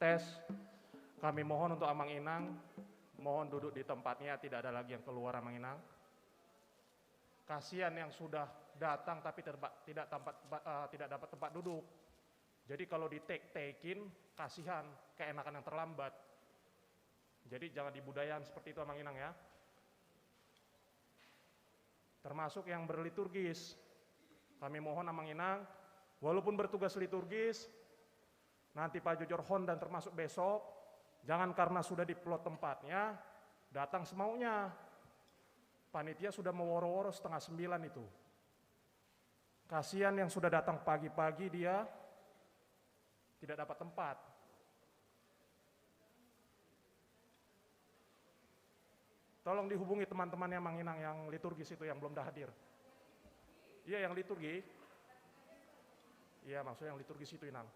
Tes, kami mohon untuk Amang Inang, mohon duduk di tempatnya, tidak ada lagi yang keluar Amang Inang. Kasihan yang sudah datang tapi tidak dapat tempat duduk. Jadi kalau di take-takein, kasihan, keenakan yang terlambat. Jadi jangan dibudayakan seperti itu Amang Inang ya. Termasuk yang berliturgis. Kami mohon Amang Inang, walaupun bertugas liturgis, nanti Pak Jojor Hon dan termasuk besok, jangan karena sudah diplot tempatnya, datang semaunya. Panitia sudah meworo-woro 8:30 itu. Kasihan yang sudah datang pagi-pagi dia tidak dapat tempat. Tolong dihubungi teman-temannya Mang Inang yang liturgis itu yang belum hadir. Iya yang liturgi. Iya maksudnya yang liturgis itu Inang.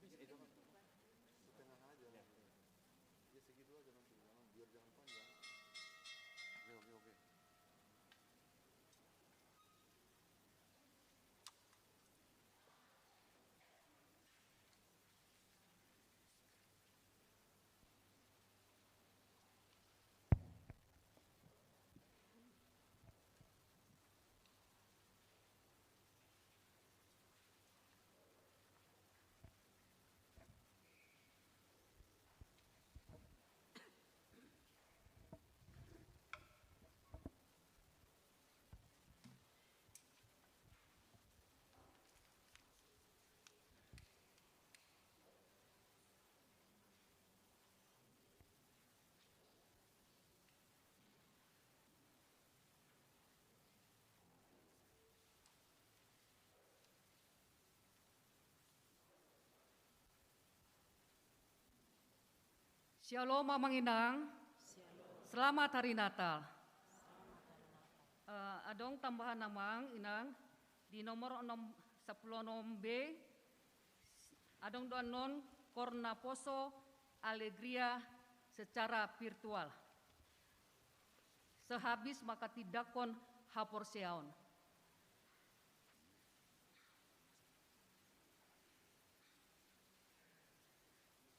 setengah aja ya segitu aja nanti biar jangan panjang. Oke. Shalom Mamang Inang, selamat hari Natal. Adong tambahan Mamang Inang di nomor 10 B, adong doan non Corna Poso Alegria secara virtual. Sehabis maka tidakon hapor seaon.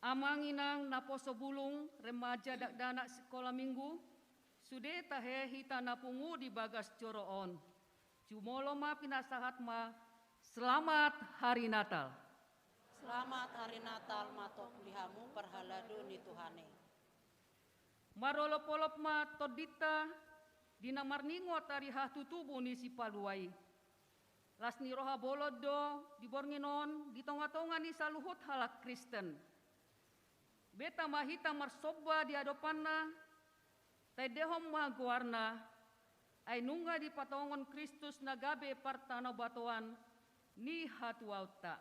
Amang Inang naposo bulung remaja dakdanak sekolah minggu sude tahe hita napungu di bagas coroon. Jumolo ma pinasahat ma selamat hari Natal. Selamat hari Natal matok lihamu perhaladu ni Tuhane. Marolop-olop ma todita dinamarningo tarihah tutubu ni si Paluai. Las ni roha bolodo di Bornginon di tonga-tonga ni saluhut halak Kristen. Beta mahita marsoba di adopanna, taidehom maguarna, ay nunga di patongon Kristus nagabe partano batuan, ni hatuauta.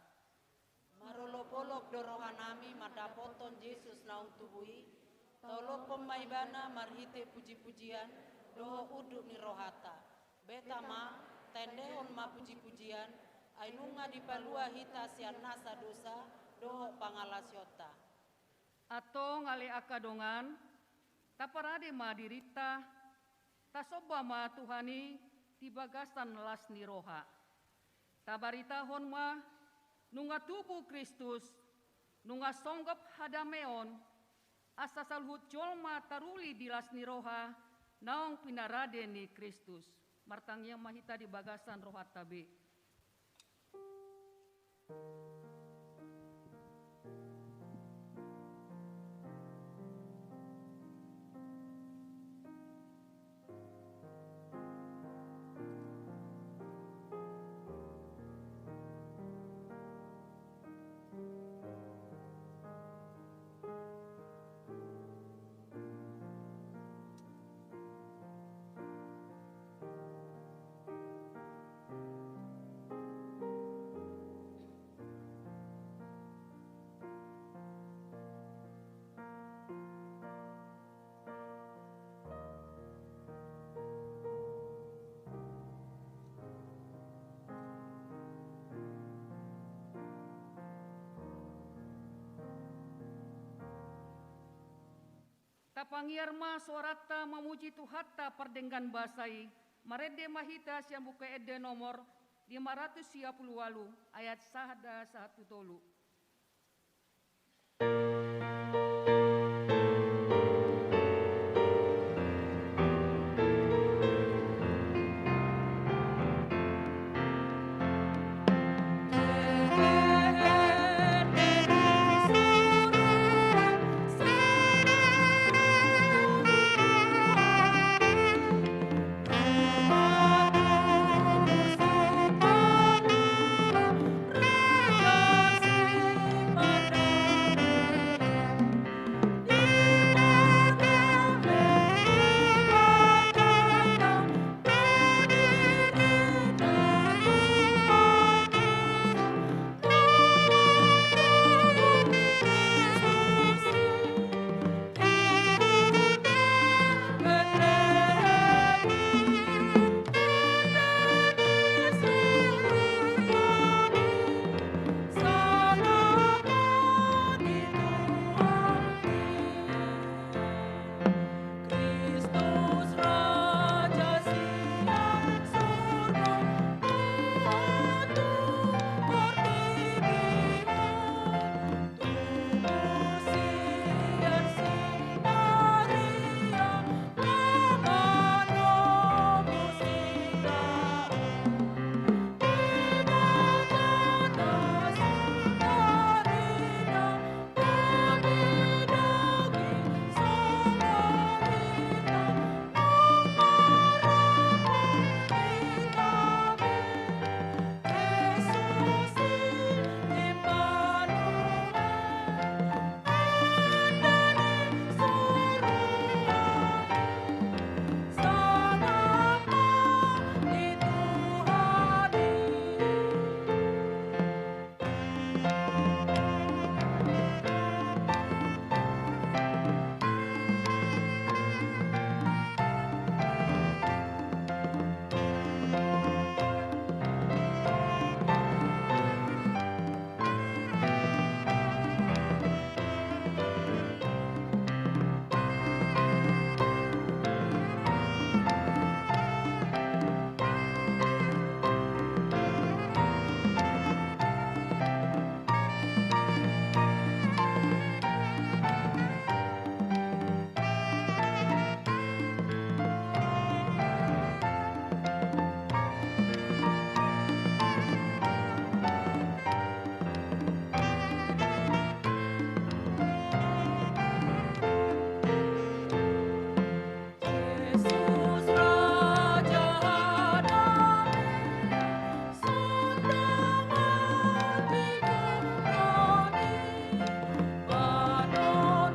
Marolop-olop dorohanami madapoton Yesus naung tubui, tolo pemaibana marhite puji-pujian, doho uduk ni rohata. Beta ma, tendehon ma puji-pujian, ay nunga di palua hita sian nasa dosa, doho pangalasyota. Atau ngale akadongan, taparade ma dirita, tasoba ma Tuhani tibagasan las ni roha. Tabaritahon ma nunga tubuh Kristus, nunga songgop hadameon, asa salhut jolma taruli di las ni roha, naong pinarade ni Kristus. Martangnya mahita di bagasan roha tabe. Tapangiarma suarata memuji Tuhatta perdenggan basai, marede mahita siang buka ede nomor 528 ayat 1 tolu. Yesus Raja damai, sandang hati nurani, panondang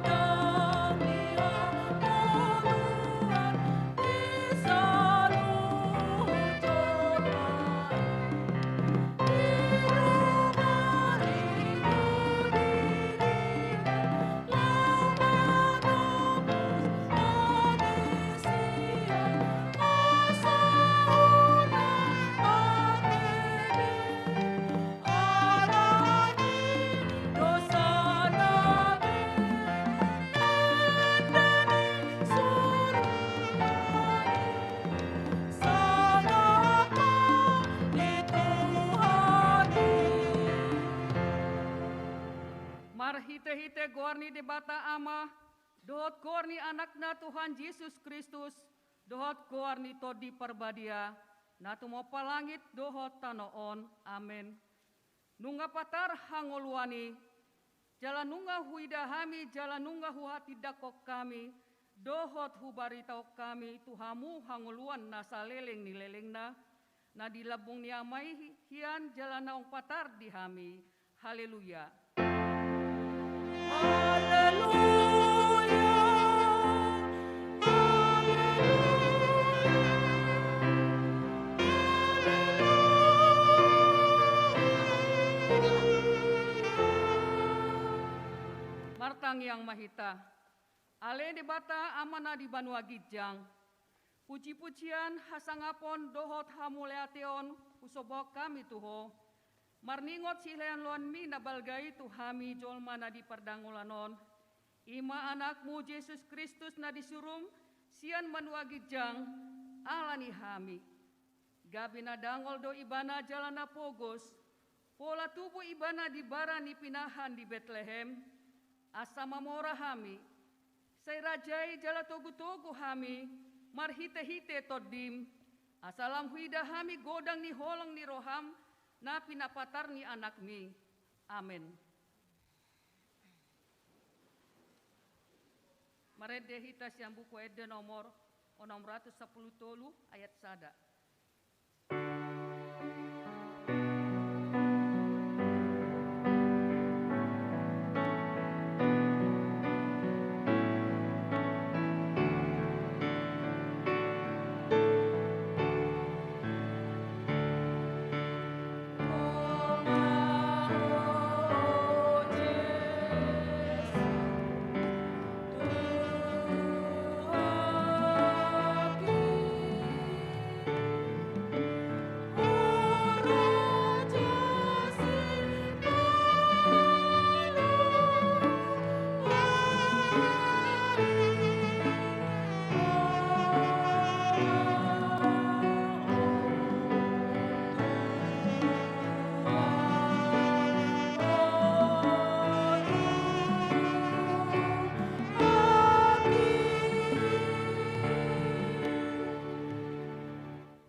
Dia Tuhan di seluruh jemaat. Di rumah rindu dirinya, lau menembus manusia, asa unang matebe, alani dosa nabe, endeni surgani, sanapa dituhani. Marhite-hite gorni di bata ama, dohot gorni anakna Tuhan Yesus Kristus, dohot gorni to di perbadia, na tumopa langit dohot tanoon, amin. Nungga patar hangoluani, jalan nungga huidahami, jalan nungga huhati dakok kami, dohot hubaritau kami, tuhamu hangoluan nasa leleng ni lelengna, na dilabung ni amai hian jalan naong patar dihami. Haleluya. Haleluya. Martang yang mahita, ale di bata amana di Banua Gijang, puji-pujian hasangapon dohot hamuleateon usobok kami tuho, marningot silean luan mi nabalgai tuhami jolma na di perdangulanon, ima anakmu Yesus Kristus na disurum, sian Banua Gijang, alani hami. Gabi na dangol do ibana jalana pogos, pola tubuh ibana di bara ni pinahan di Bethlehem, asa mamora hami, say rajai jala togu-togu hami, marhite-hite todim, asalam huida hami godang ni holong ni roham, na pinapatar ni anak mi. Amin. Marede hita siang buku ede nomor 610 tolu ayat sada.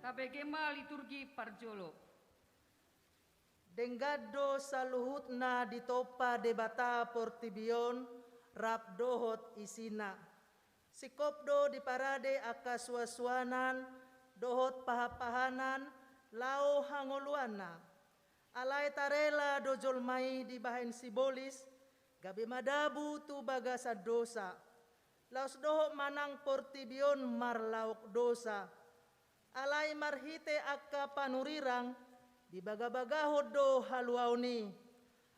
Tabegema liturgi parjolo. Denggado saluhutna ditopa debata portibion rap dohot isina. Sikopdo di parade aka suasuanan dohot pahapahanan lao hangoluana. Alay tarela dojolmai di bahen sibolis gabi madabu tu bagasa dosa. Laos dohot manang portibion marlauk dosa. Alay marhite akka panurirang di baga-bagahod do haluauni.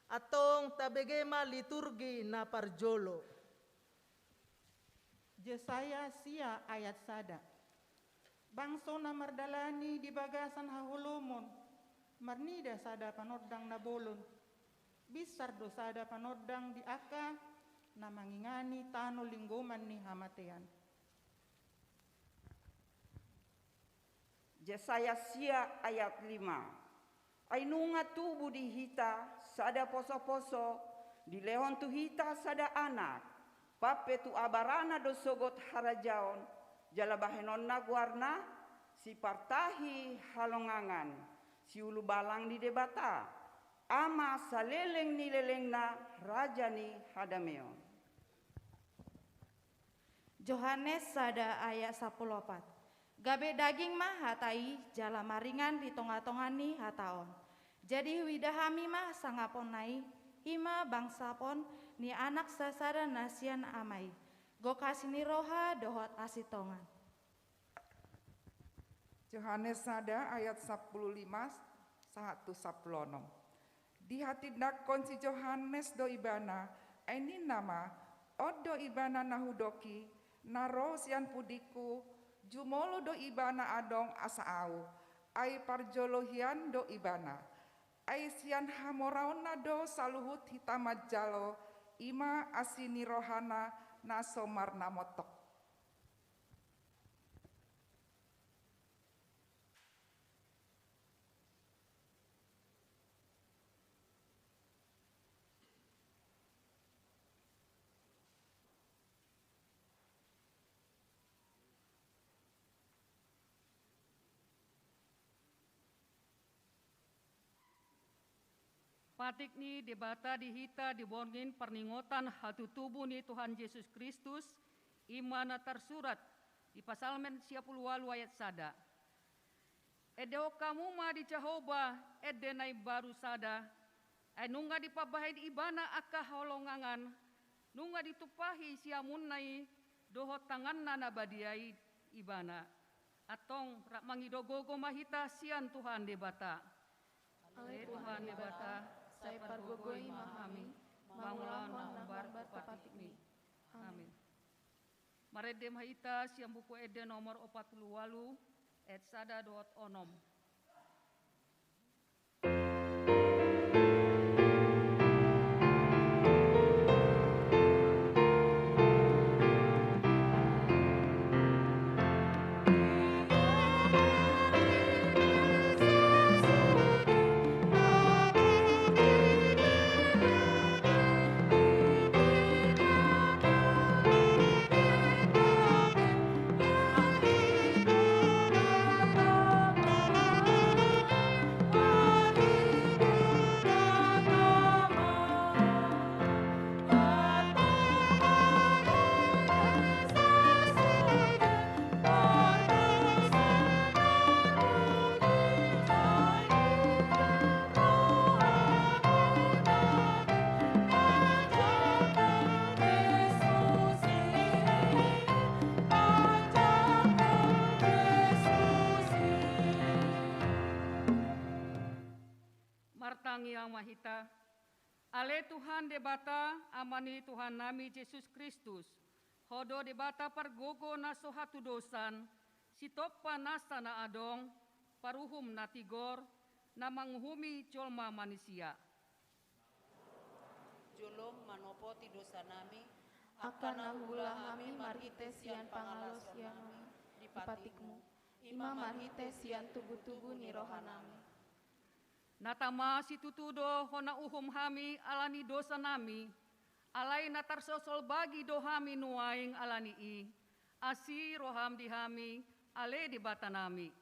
atong tabegema liturgi na parjolo. Jesaya sia ayat sada. Bangso na mardalani di bagasan hahulumon, marnida sada panodang na bolon. Bisar do sada panodang di aka, na mangingani tano linggoman ni hamatean. Jesaya sia ayat 5. Ainunga tubuh di hita sada poso-poso, di lehon tu hita sada anak. Pape tu abarana do sogot harajaon, jala bahenon na guarna, si partahi halongangan, si ulu balang di debata, ama saleleng ni lelengna raja ni hadameon. Yohanes sada ayat 14. Gabe daging mah hatai jala maringan di tonga-tongan ni hataon. Jadi widahami mah sangapon nai hima bangsa pon ni anak sasada nasian amai. Go kasini roha dohot asitongan. Yohanes sada ayat 15 sahatu saplonom. Di hati nakon si Yohanes do ibana, ini nama odo ibana nahudoki, naro sian pudiku, jumolo do ibana adong asaau, ai parjolohian do ibana, ai sian hamoraona do saluhut hitamat jalo, ima asini rohana nasomar namotok. Patik ni debata dihita dibongin perningotan hatu tubuh ni Tuhan Yesus Kristus imana tersurat di Pasalmen 58 ayat sada. Edeo kamu ma di Jehovah edenai baru sada, nunga dipabahin ibana aka holongangan, nunga ditupahi siamunai dohot tangan nana badiai ibana, atong rak mangidogogo mahita sian Tuhan debata. Ale Tuhan debata, saya pargogoi mahami, bangulan umbar patikmi. Amin. Marede mahita siang buku ede nomor 48, et sada dot onom. Yang mahita, ale Tuhan debata amani Tuhan nami Yesus Kristus, hodo debata pargogo na sohatu dosan, sitopa nasa na adong, paruhum na tigor, na manguhumi colma manusia. Julung manopoti dosa nami, Akan nahula kami marhite sian pangalos nami di patikmu, ima marhite sian tubuh-tubuh ni rohanami. Natama situtudo hona uhum hami alani dosa nami, alai natar sosol bagi dohami nuaing alani i, asi roham dihami, ale di bata nami.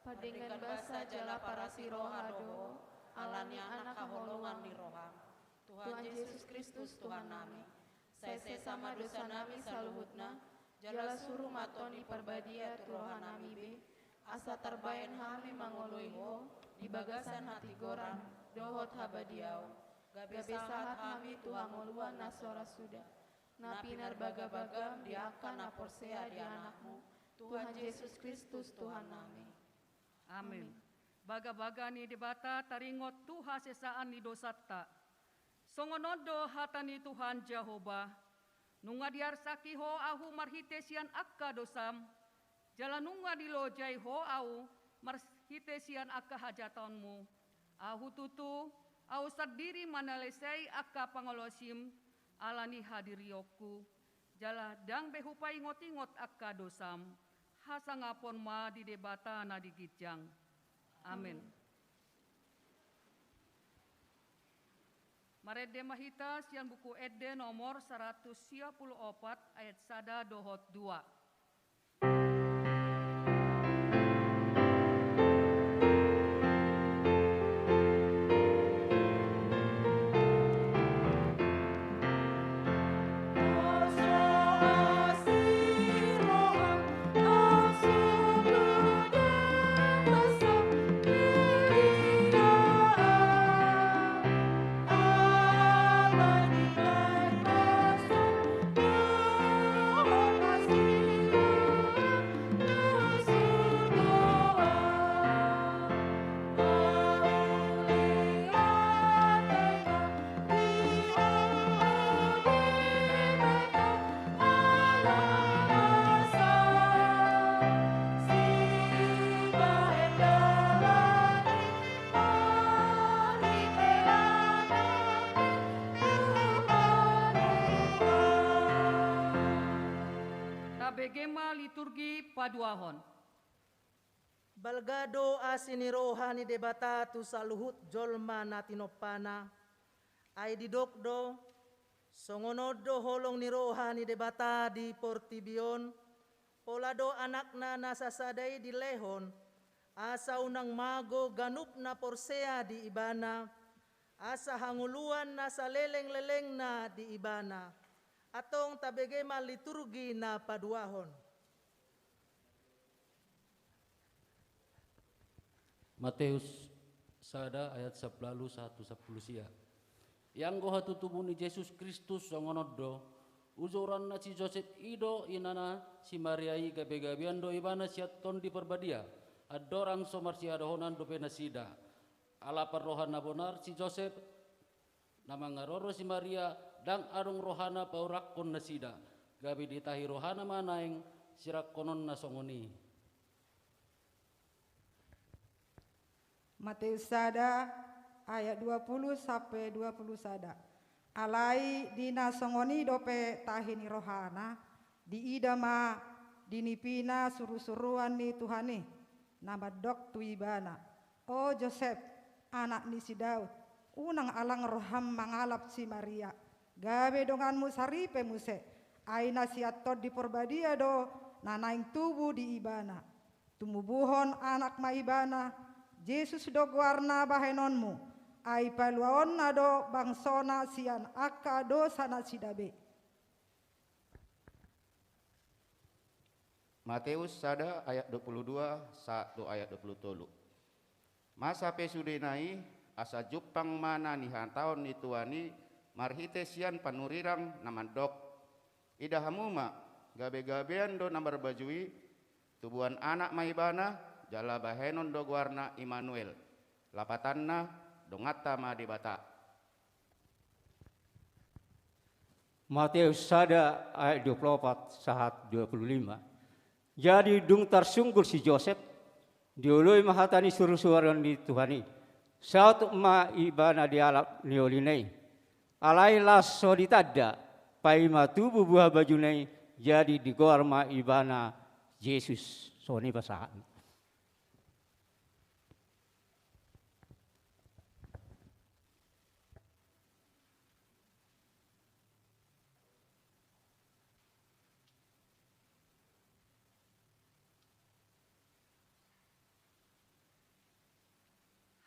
Padengan basa jala para si rohado, alani anak kaholongan di roham. Tuhan Yesus Kristus Tuhan nami, saya sama dosa nami saluhutna, jala suruh maton di perbadia rohan nami be, asa terbayan hami mangoloiho, di bagasan hati goran, dohot habadiau, gabe sahat hami Tuhan ngoluan nasora sudah, na pinar baga-baga di akan aporsea di anakmu, Tuhan Yesus Kristus Tuhan nami. Amin. Baga-baga ni debata taringot tuha sesaan ni dosata, songonodo hatani Tuhan Jehovah, nunga diar saki ho ahu marhitesian akka dosam, jalan nunga dilojai ho au marhitesian akka hajatonmu, ahu tutu, au sadiri manalesai akka pangolosim, alani hadirioku, jala dang behupai ngot-ingot akka dosam, hasangapon ma di debata na digitjang. Amin. Marede mahita sian buku Ede nomor 154 ayat 1 dohot 2. Begema liturgi paduahon. Balgado asini rohani debata tu saluhut jolma natinopana. Ay didokdo, songonodo holong ni rohani debata di Portibion. Polado anakna nasasadai di lehon. Asa unang mago ganup na porsea di ibana. Asa hanguluan nasa leleng-leleng na di ibana. Atong tabegema liturgi na paduahon. Matius sada ayat 11-10 sia. Yang goha tutubuni Yesus Kristus songonodo uzuran na si Joseph ido inana si Mariai gabe-gabean do ibana siaton di perbadia adorang somar si adohonan do penasida ala perrohana bonar si Joseph nama ngaroro si Maria dang arung rohana paurakon nasida gabi ditahi rohana manaeng sirak konon nasongoni. Matius sada ayat 20 sampai 21. Alai dina songoni dope tahini rohana di idama dinipina suru-suruan ni Tuhani nama dok tu ibana. O Joseph anak ni si Daud unang alang roham mangalap si Maria. Gabe donganmu saripe muse, aina siatot di perbadia do, nanaing tubuh di ibana. Tumubuhon anak maibana, Yesus do guarna bahenonmu, ai paluaon na do bangsona sian akka do sana sidabe. Matius sada ayat 22 satu ayat 23. Masa pesudenai asa jupang mana nihan tahun ni tuani marhitesian panurirang namandok idahamuma gabe-gabean do nambar bajui tubuhan anak maibana jala bahenon do guarna Immanuel lapatanna dongata ma dibata. Matius sada ayat 24 sahat 25. Jadi dung tarsunggur si Joseph diului mahatani suruh-suruhan di Tuhani saat ma ibana dialap niolinei alai lasso ditada paima tubuh buah bajunai jadi digorma ibana Yesus soni basahan.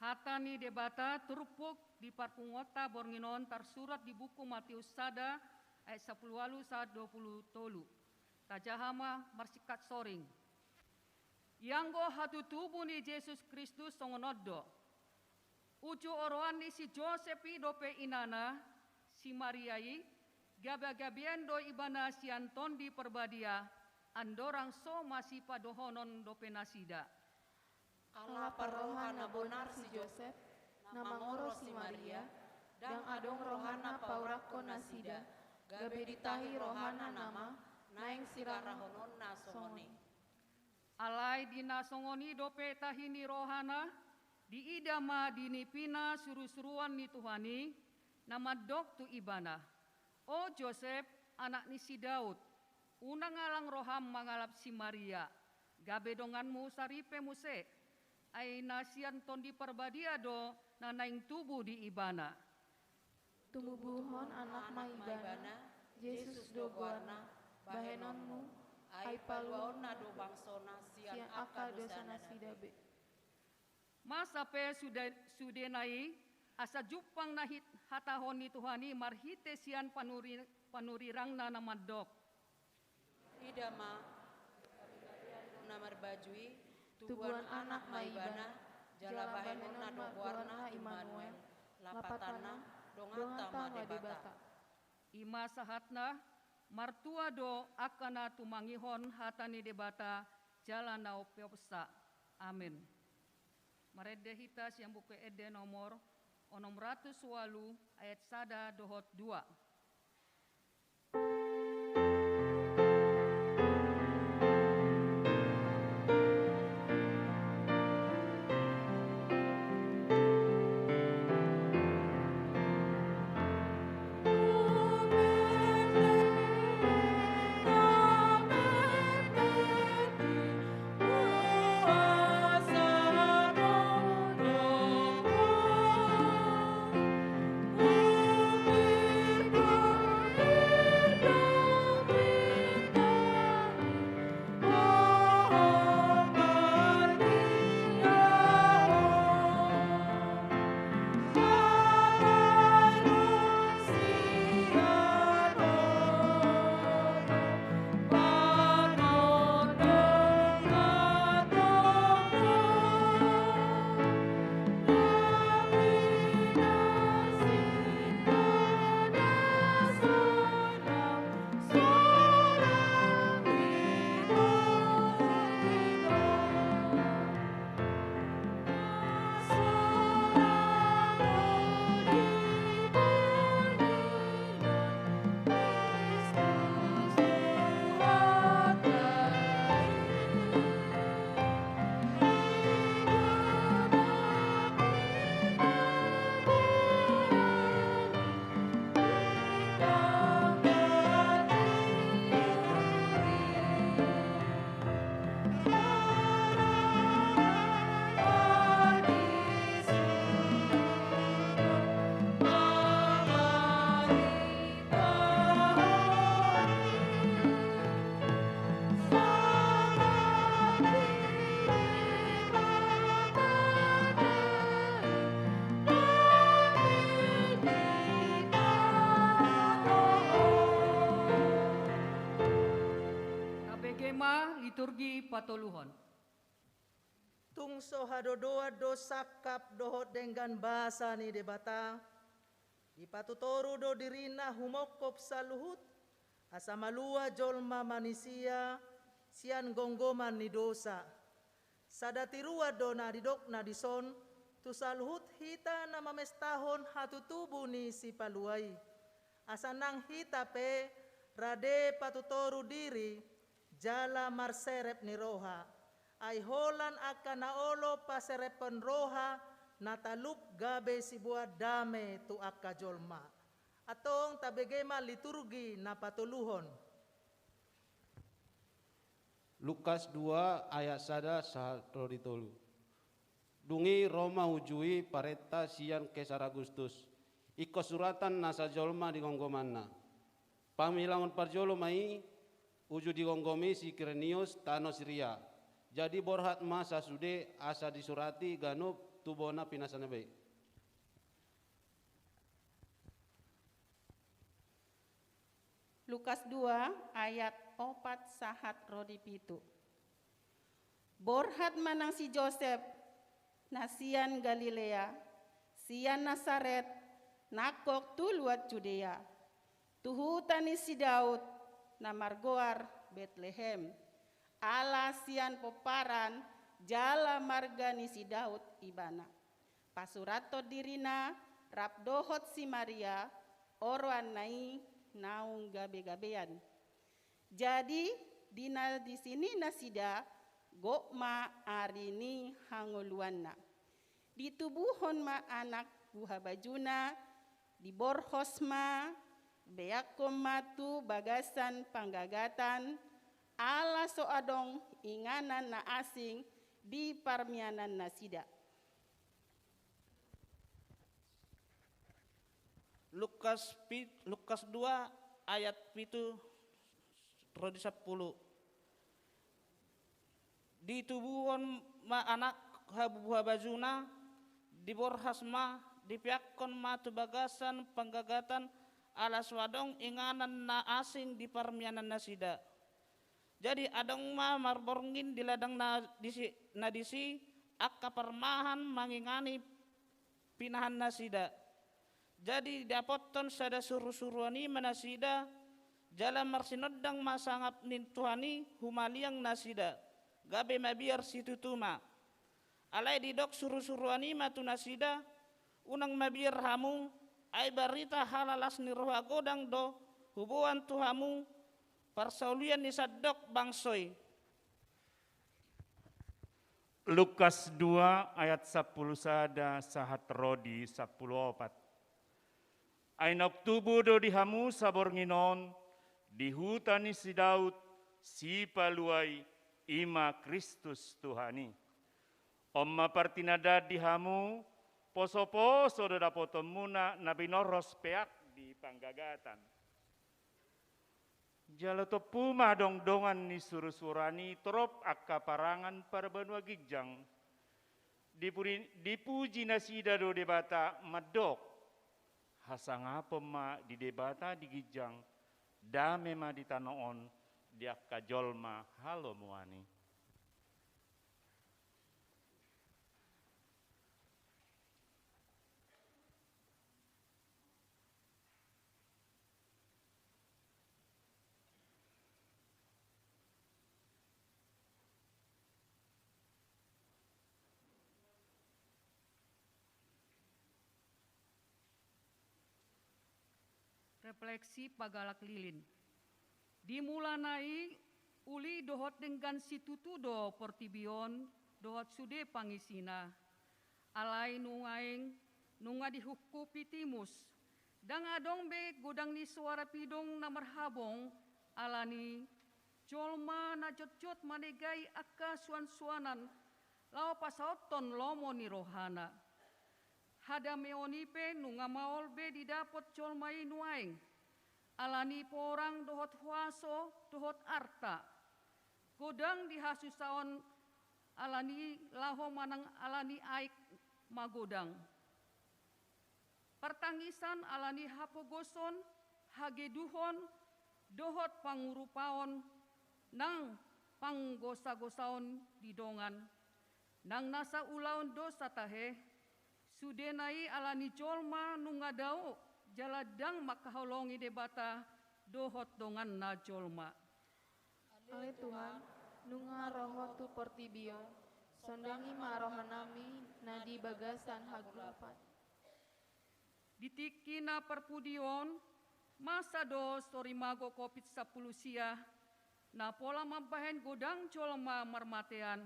Hatani debata turupuk di parpungota bornginon tarsurat di buku Matius sada ayat 10 saat 20 tolu. Tajahama marsikat soring. Yanggo hatu tubuh ni Yesus Kristus songonodo. Uju oroan ni si Josepi dope inana, si Mariai, gabe-gabean do ibana sianton di perbadia, andorang so masih padohonon dope nasida. Allah parohana bonar si Joseph, nama ngoro si Maria, dan adong rohana ako nasida, gabe ditahi rohana nama, naing sirarahonon nasongoni. Alai dina songoni dope tahini rohana, di idama dini pina suru-suruan ni Tuhani, nama dok tu ibana. O Joseph, anak ni si Daud, unang alang roham mangalap si Maria, gabe donganmu saripe muse, ay nasian ton di perbadiado na naing tubuh di ibana. Tumubuhon anak maibana, Yesus dogoana, bahenonmu, ay paluon na do bangsona sian siang aka aka dosana sidabe. Masa pe sudenai, asa jupang nahit hatahon ni Tuhani marhite sian panurirang na namadok. Idama namar bajui Tubuhan anak maibana, jala bahenon na do warna Immanuel, lapatana dongata madebata. Ima sahatna, martua do akana tumangihon hatani debata jalan nao peopsa. Amin. Marede hitas yang buku ede nomor 608 ayat 1 dohot 2. Liturgi patoluhon. Tungso hadodoa do sakap dohot dengan bahasa ni debata. Di patutoru do dirina humokop saluhut. Asa malua jolma manisia sian gonggoman ni dosa. Sadatirua do na didok na dison. Tu saluhut hita na mamestahon hatutubu ni si paluai. Asa nang hita pe rade patutoru diri. Jala marserep ni roha, ay holan akan naolo paserepon roha, nataluk gabe si buah dame tu akka jolma. Atong tabegema liturgi na patuluhon. Lukas 2 ayat 1 sahatroditolu. Dungi Roma ujui pareta sian Kesar Agustus. Iko suratan nasa jolma di gonggomanna. Pamilangon parjolo mai uju digonggomi si Kirenius tano Syria. Jadi borhat masa sude asa disurati ganub tubona pinasana baik. Lukas 2 ayat 4 sahat rodi pitu. Borhat manang si Joseph nasian Galilea, sian Nasaret, nakok tuluat Judea. Tuhutani si Daud, namargoar Bethlehem. Ala sian poparan, jala margani si Daud ibana. Pasurato dirina, rapdohot si Maria, Orwan nai naung gabe-gabean. Jadi di sini nasida gokma arini hangoluanna. Ditubuhon ma anak buha bajuna, diborhosma, beakom matu bagasan panggagatan, ala soadong inganan na asing di parmianan nasida. Lukas 2 ayat 7 rodi 10. Ditubuhon ma anak habuha bajuna, diborhasma, dipiakkon ma tu bagasan panggagatan alas wadong inganan na asing di parmianan nasida. Jadi adong ma marborngin di ladang na disi akka parmahan mangingani pinahan nasida. Jadi dapoton sada suruh-suruani manasida jalan marsinodang masangap nintuhani humaliang nasida. Gabe mabiar situtuma. Alai didok suruh-suruani matu nasida unang mabiar hamu ay barita halalas ni roha godang do hubuan tuhamu parsaulian ni sadok bangsoy. Lukas 2 ayat 10 sada sahat rodi 14. Ainok tubuh do dihamu sabor nginon, di hutani si Daud, si paluai, ima Kristus Tuhani. Omma partinada dihamu, poso-poso do dapoto muna nabi noros peak di panggagatan. Jalo to puma dong-dongan ni suruh-surani trop akka parangan para benua gigjang. Dipuji nasida do debata madok. Hasang apa ma di debata di gijang, dame ma di tanoon, di akka jolma halo muani. Refleksi pagalak lilin. Dimulanai uli dohot dengan situtu do portibion dohot sude pangisina. Alai nungaing nunga dihuku pitimus. Dang adong be godang ni suara pidong na marhabong alani jolma na jot-jot manegai akka suan-suanan lao pasaoton lomo ni rohana. Hada meonipe nunga maol be didapot jolmai nuaing. Alani porang dohot huaso dohot arta. Godang dihasusaon alani laho manang alani aik magodang. Pertangisan alani hapogoson hageduhon dohot pangurupaon nang panggosa-gosaon didongan. Nang nasa ulaon dosa tahe sudenai alani jolma nungadao jaladang makaholongi debata dohot dongan na jolma. Ale Tuhan, nunga roho tu portibion, sondangi marohanami nadi bagasan hagulapat. Ditiki na perpudion, masa do sorimago kopit 10 sia, na pola mabahen godang jolma marmatean,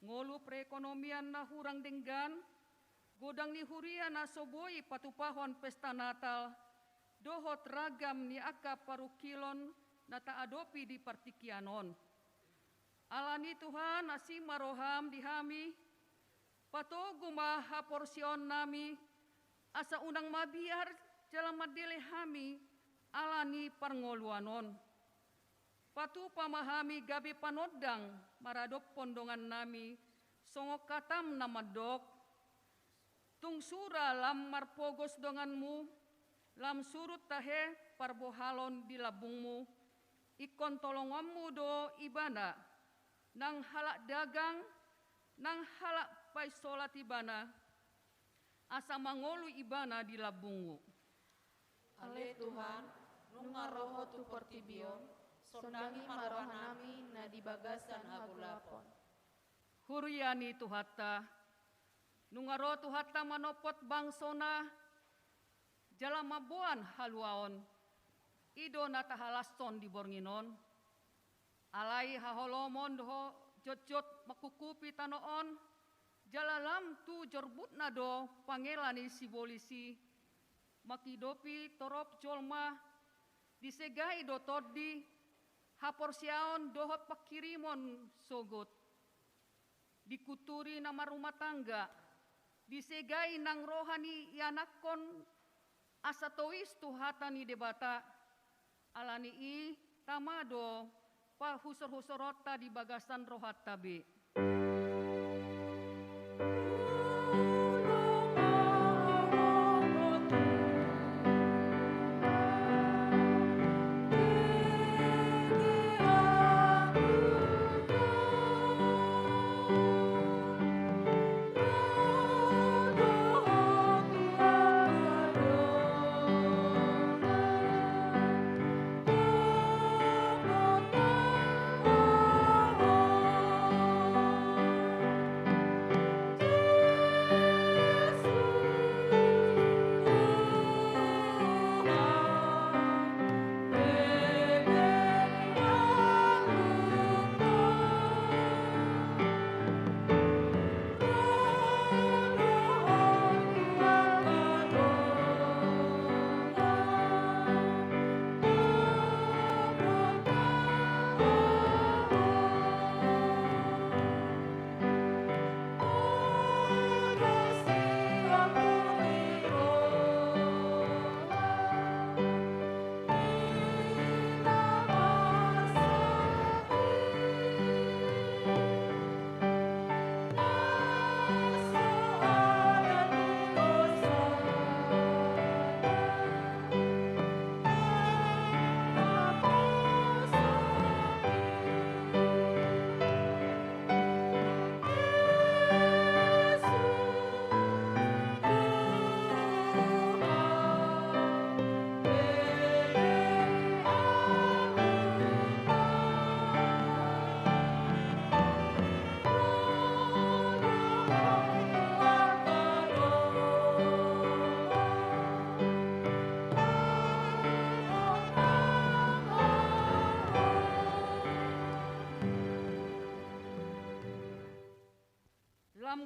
ngolu perekonomian na hurang denggan, godang ni huria na soboi patupahon pesta Natal, dohot ragam ni akka parukilon na taadopi di partikianon. Alani Tuhan asing maroham dihami, patogu maha porsion nami, asa unang mabiar jalan madele hami, alani parngoluanon. Patu pamahami gabi panodang maradok pondongan nami, songok katam na madok, tung sura lam marpogos donganmu, lam surut tahe parbohalon di labungmu, ikon tolonganmu do ibana, nang halak dagang, nang halak paisolat ibana, asa mangolu ibana di labungmu. Ale Tuhan, nunga roho tu portibion, sondangi marohanami na di bagasan hagulapon. Huriani Tuhata, nungaro Tuhata manopot bangsona, jala mabuan haluaon, ido natahalaston di bornginon, alai haholomon doho jot-jot makukupi tanoon, jalalam tu jorbut nado pangelani si bolisi, makidopi torop jolma, disegai do todi, haporsiaon dohot pakirimon sogot, dikuturi nama rumah tangga, disegai nang rohani yanakon asatois tuhatani debata, alani i tamado pa husor-husorota di bagasan rohat tabi.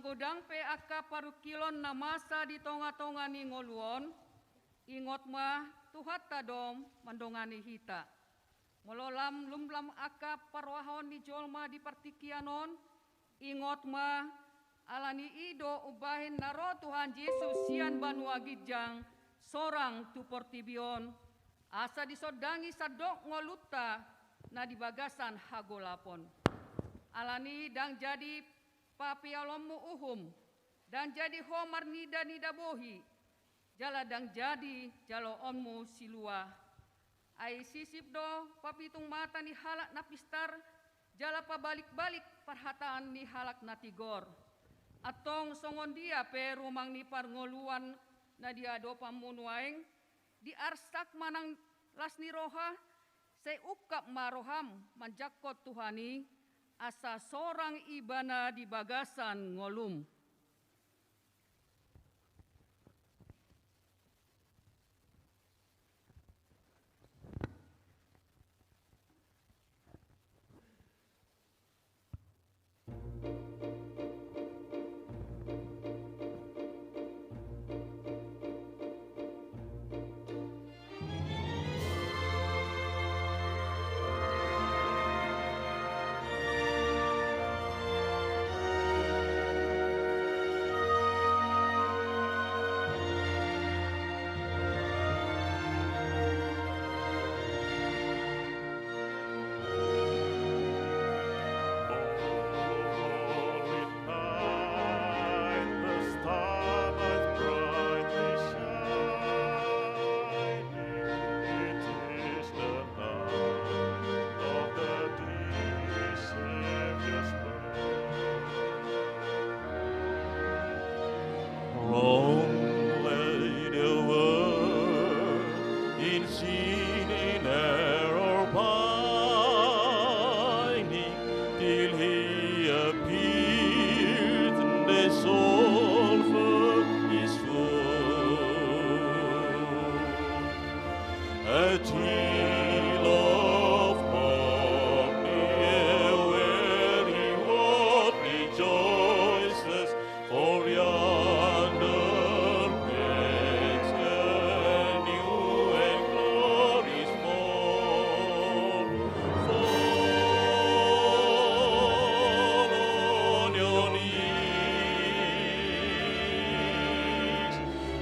Godang pe aka parukilon na masa di tonga-tonga ni ngoluon, ingot mah tuhat tadom mandongani hita. Mololam lumlam aka parwahon ni jolma di partikianon, ingot mah alani ido ubahin naro Tuhan Yesus sian banua gijang, sorang tu portibion, asa disodangi sadok ngoluta na di bagasan hagolapon. Alani dang jadi papi alomu uhum, dan jadi homar nida bohi, jala dang jadi jalo onmu silua. Ai sisip do papitung mata ni halak napistar, jala pa balik-balik perhataan ni halak natigor. Atong songon dia pe rumang ni parngoluan na dia do pamunuaeng, di arsak manang las ni roha, say ukap maroham manjakot Tuhani, asa sorang ibana di bagasan ngolum. a hill of hope near where he what rejoices, for yonder makes a new and glorious morn. Fall on your knees,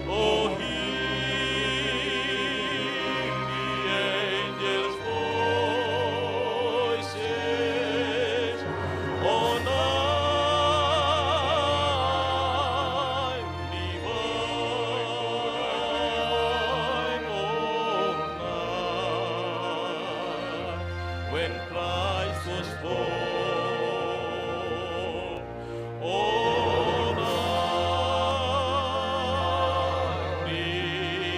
oh, hear the angels' voices on high, divine on high, when Christ was born. On high, divine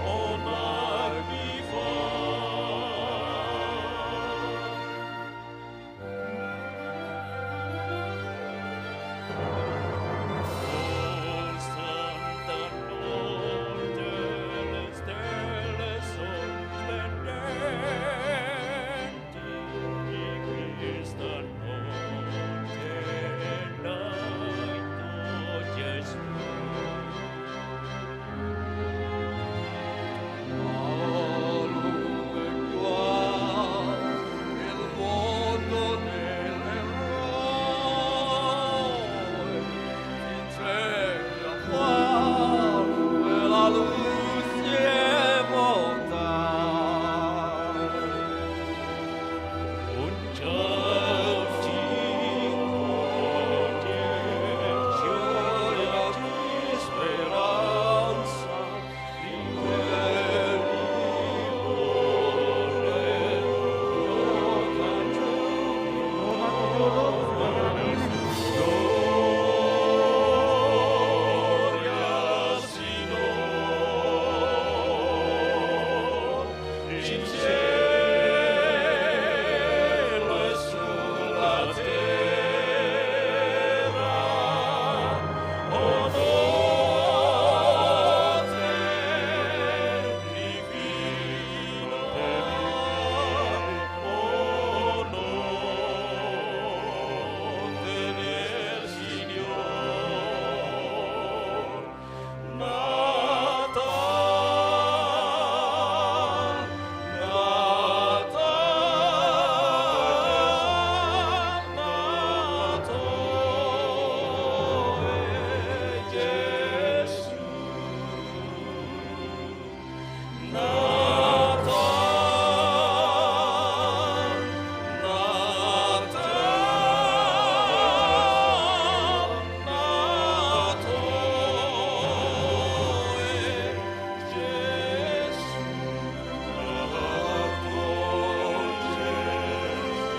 on high,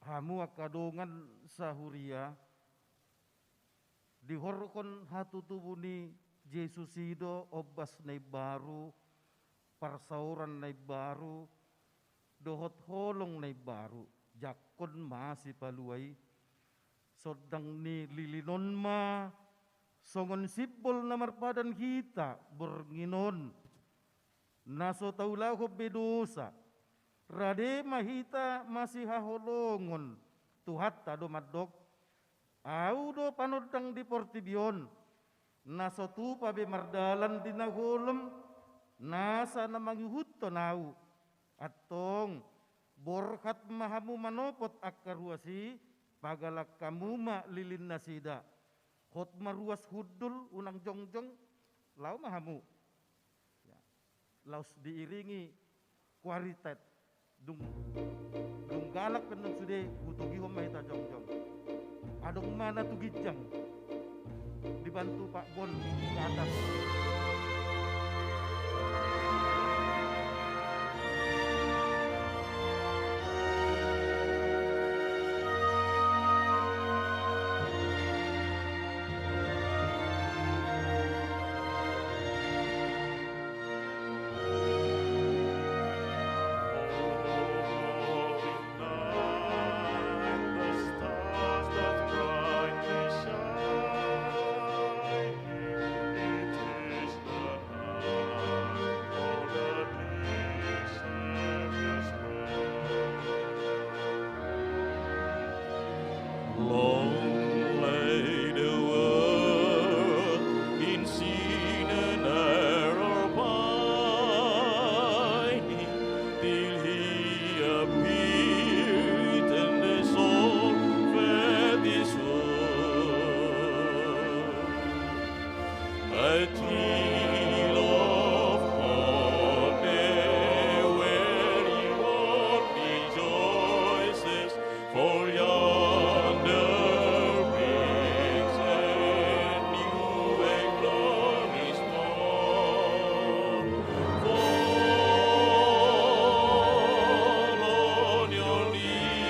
hamu akadongan sahuria dihorkon hatu tubuni Yesus ido obas nai baru, parsauran nai baru, dohot holong nai baru, jakon masih paluai, sodang ni lilinon ma, songon sipol namar padan kita bernginon, naso taulah bedosa, rade mahita masih haholongon, tuhat tado madok, au do panodang di portibion, naso tu pabe mardalan di nagolem, nasa namangihut tonau, atong borkat mahamu manopot akaruasi, pagalak kamu ma lilin nasida, hot maruas hudul unang jongjong, lau mahamu, ya. Laus diiringi kualitas, dung galak kenung sude butugi hom mahita jongjong, adong mana tu gijang, dibantu Pak Bon ke atas. Long lay the world in sin and error pining, till he appeared and the soul fed this world. A tale of honor where everyone rejoices, for yonder brings a new and glorious morn. Fall on your knees,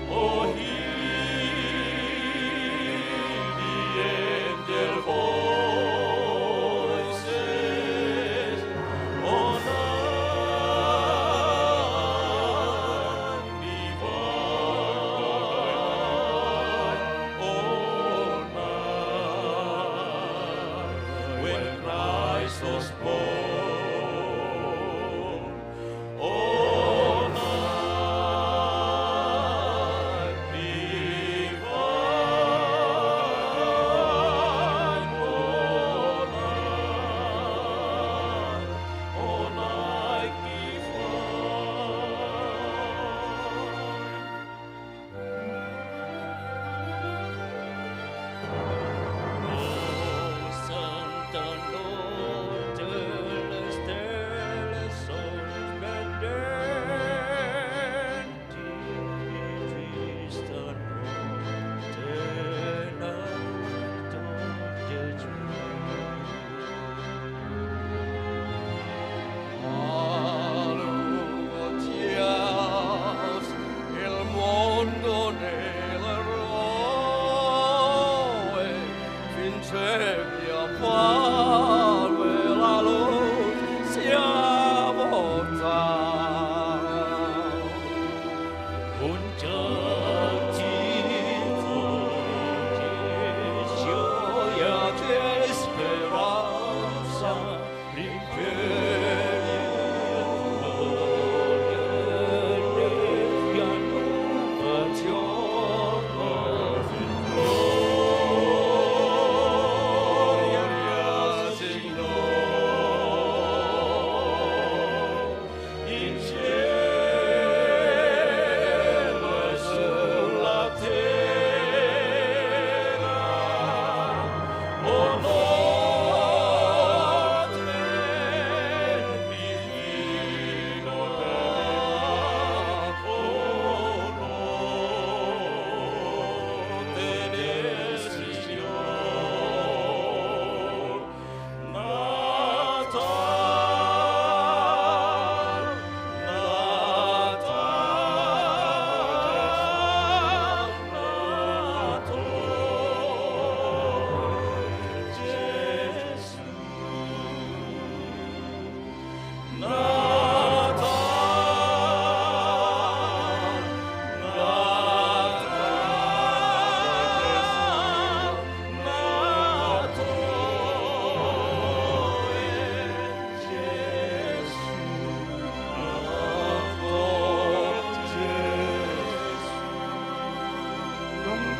oh hear the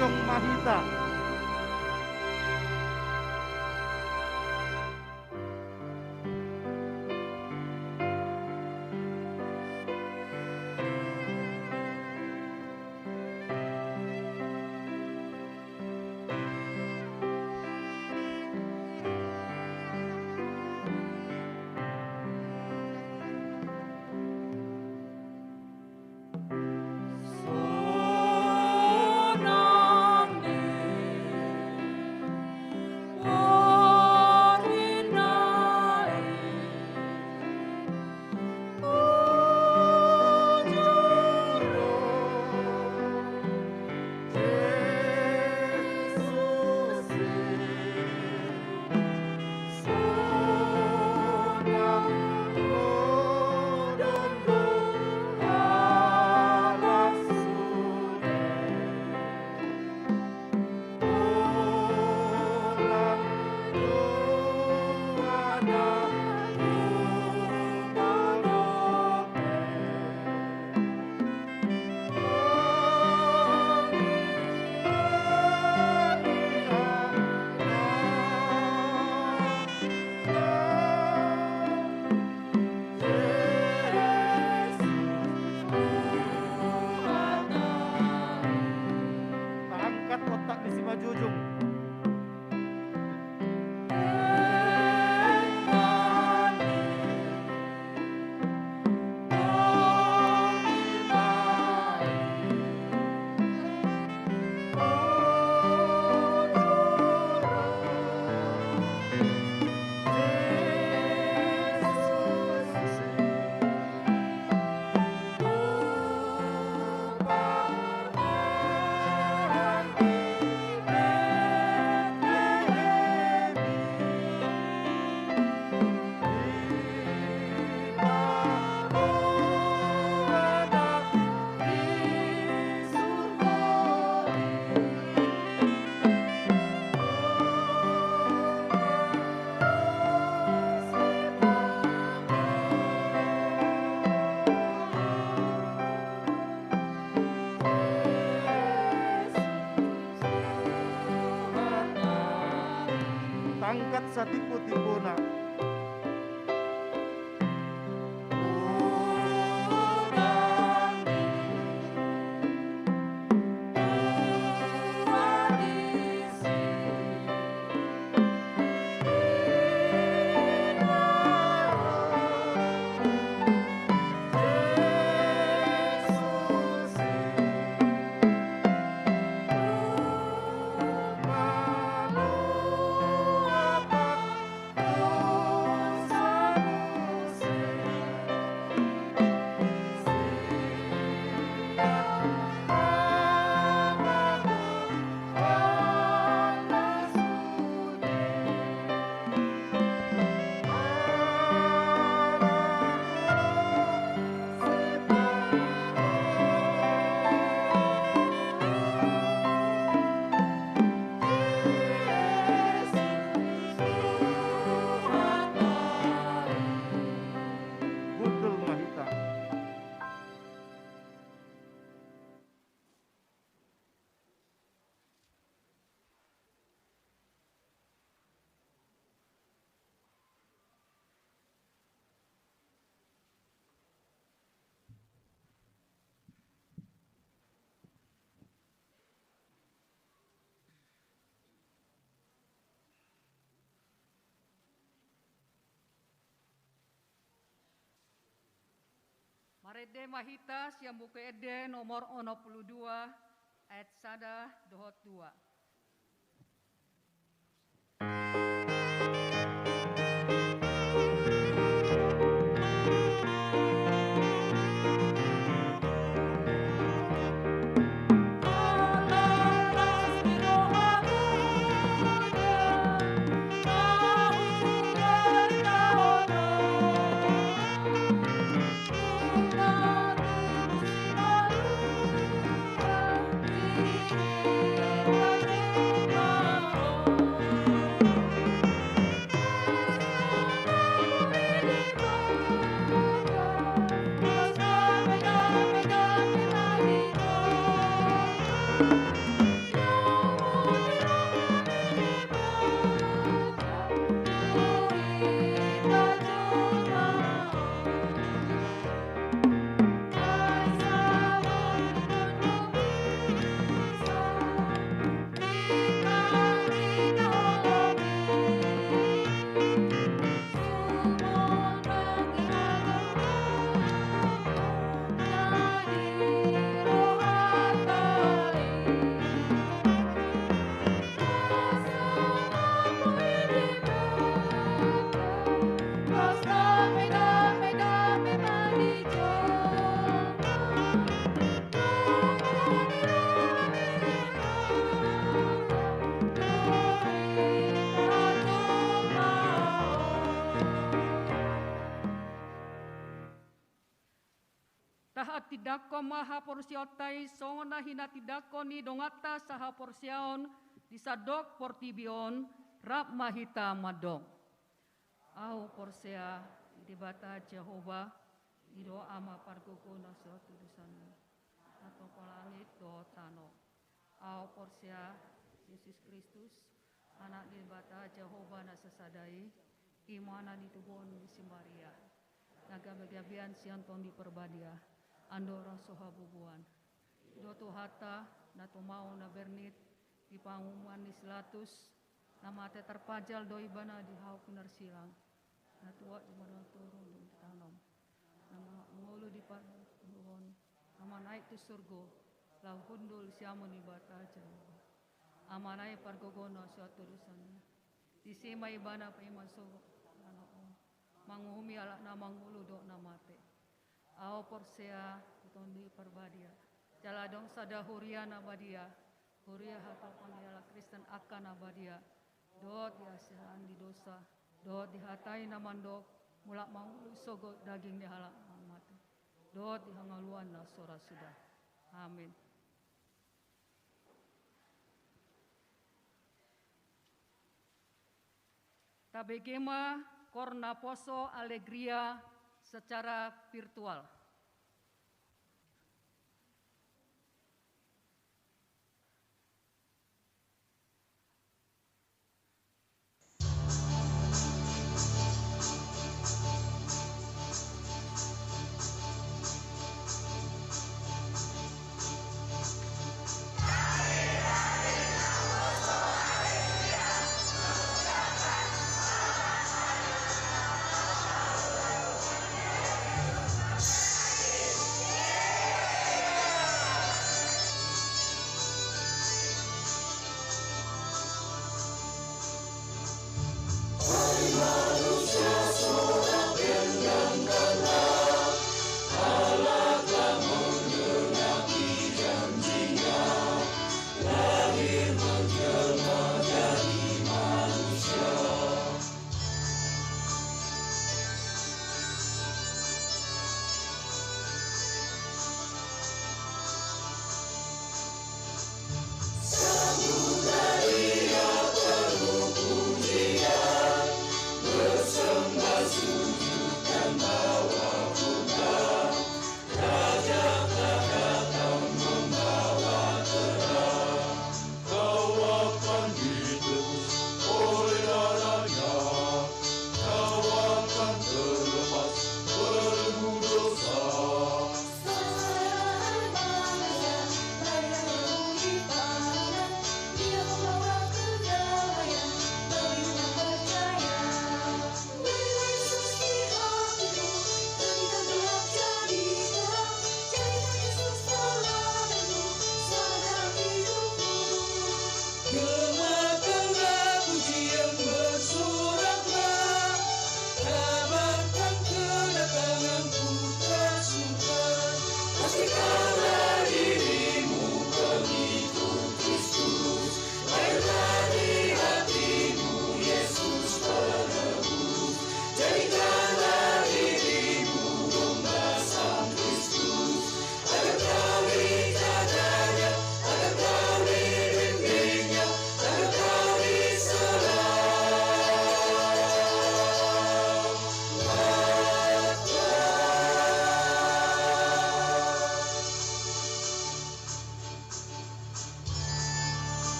Bojong Mahita. Angkat otak di Simajujung. Tangkat satipu-tipuna. Gundul Mahita. Marede Mahita siang buku ede nomor 62 ayat sada dohot 2. Thank you. tidakko maha porsiotai songona hina tidakko ni dongata saha porsiaon disadok portibion rap mahita madong. Au porsea dibata Jehova ido ama pargoko na suatu disana atau kolangit do tano. Au porsea Yesus Kristus anak dibata Jehova na sesadai imana ditubon di Maria. Naga bagabian sianton di perbadia andora soha bubuan. Do hata na tumau na bernit di pangumuan di selatus nama te terpajal doi bana di hau kunar silang. Na tua di mana turun di tanam. Nama ngulu di panuhon. Nama naik tu surgo. Lau hundul siamun ibata Jehova. Ama naik pargogono suatu rusan. Di sema ibana pa imasuk. Manguhumi ala na mangulu do namate. Ao porsea tondi perbadia. Jaladong sada huria nabadia. Huria hatau panggala Kristen akan nabadia. Do diasihan di dosa. Do dihatai namandok. Mulak mangulu sogo daging dihalak mati. Do dihangaluan na sora sudah. Amin. Tabegema Korna Poso Alegria secara virtual. Alegria,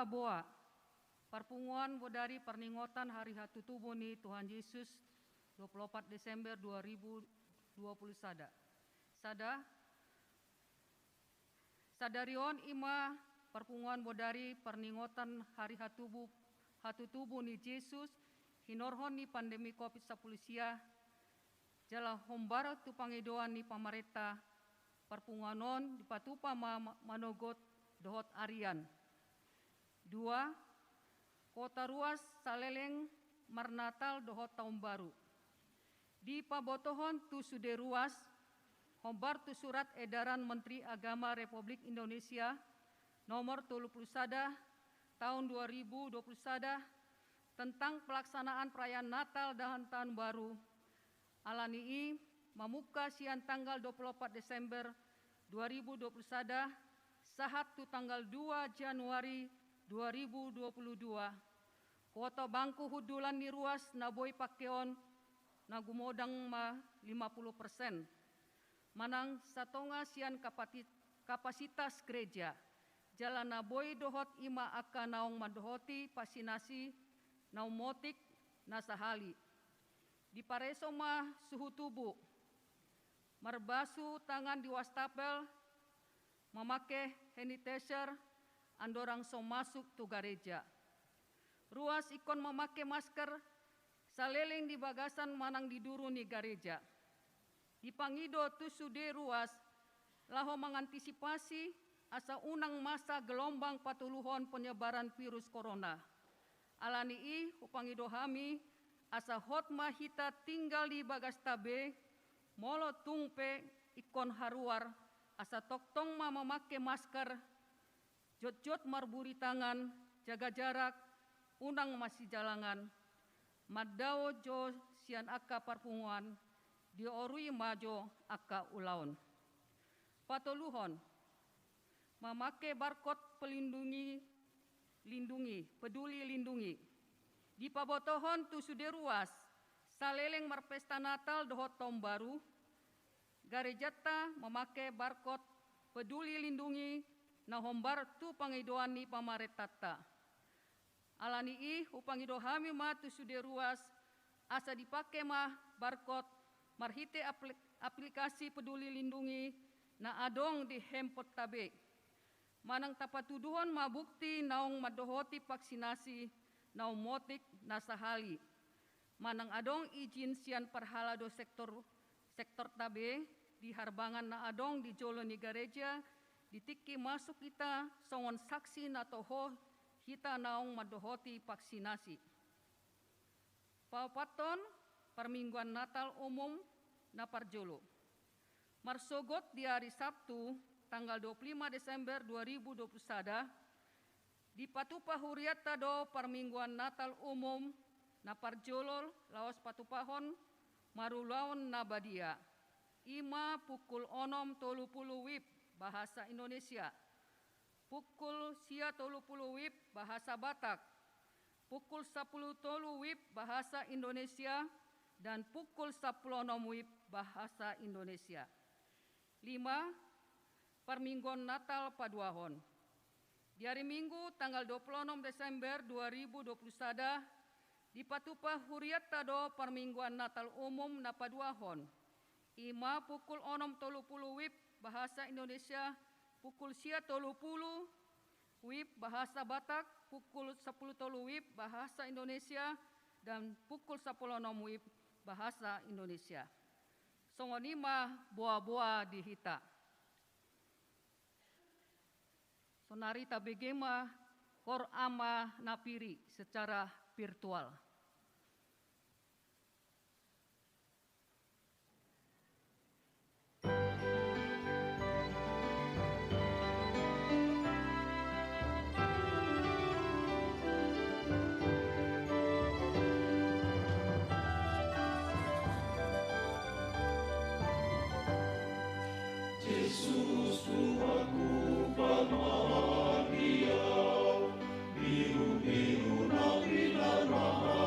boa, perpunguan bodari perningotan hari hatu tubuh ni Tuhan Yesus 24 Desember 2020 sadarion ima perpunguan bodari perningotan hari hatu tubuh ni Yesus hinorhon ni pandemi COVID-19 sia jala hombara tu pangedoan ni pamareta perpunguanon di patupa manogot dohot arian. 2. Kota ruas saleleng marnatal dohot tahun baru. Di pabotohon tu sude ruas, hombar tu surat edaran Menteri Agama Republik Indonesia nomor 31 tahun 2021 tentang pelaksanaan perayaan Natal dan Tahun Baru. Alanii memuka sian tanggal 24 Desember 2021 sahat tu tanggal 2 Januari 2022. Kota bangku hudulan ni ruas naboi pakeon nagumodang ma 50%. Manang satonga sian kapasitas gereja. Jalan naboi dohot ima aka naong madohoti pasinasi naumotik nasahali. Di pareso ma suhu tubuh. Marbasu tangan di wastafel, memakai sanitizer, andorang so masuk tu gereja. Ruas ikon memakai masker, saleleng di bagasan manang diduru ni gereja. Di pangido tu sude ruas, laho mengantisipasi asa unang masa gelombang patuluhon penyebaran virus corona. Alanii upangido hami asa hotma hita tinggal di bagas tabe, molo tungpe ikon haruar, asa toktong ma memakai masker, jot-jot marburi tangan, jaga jarak, unang masih jalangan, madao jo sian aka parpunguan, diorui majo aka ulaun. Patoluhon, memakai barcode pelindungi, peduli lindungi. Di pabotohon tu sude ruas, saleleng marpesta Natal dohot tahun baru, garejata memakai barcode peduli lindungi na hombar tu pangidoan ni pamaretata. Alanii upangido hami ma tu sude ruas, asa dipakai mah barcode marhite aplikasi peduli lindungi na adong di handphone tabe. Manang tapatuduhon ma bukti naong madohoti vaksinasi naong motik nasahali. Manang adong izin sian perhalado sektor tabe di harbangan na adong di jolo ni gereja ditiki masuk kita songon saksi na toho kita naong madohoti vaksinasi. Papaton permingguan Natal umum na parjolo. Marsogot di hari Sabtu tanggal 25 Desember 2021 di Patupa Huriata do permingguan Natal umum na parjolol laos patupahon marulaon nabadia. Ima pukul 6.30 WIB bahasa Indonesia. Pukul 9.30 WIB bahasa Batak. Pukul 10.30 WIB bahasa Indonesia dan pukul 10.06 WIB bahasa Indonesia. 5. Permingguan Natal Paduahon. Di hari Minggu tanggal 26 Desember 2021 di Patupa Huriata do permingguan Natal umum na Paduahon. Ima pukul 6.30 WIB bahasa Indonesia, pukul 9.30 WIB bahasa Batak, pukul 10.30 WIB bahasa Indonesia dan pukul 10.06 WIB bahasa Indonesia. Songonima boa-boa dihita. Sonari tabegema kor ama napiri secara virtual. Yesus Tuhanku Maria, biru-biru nabi dan rahmat.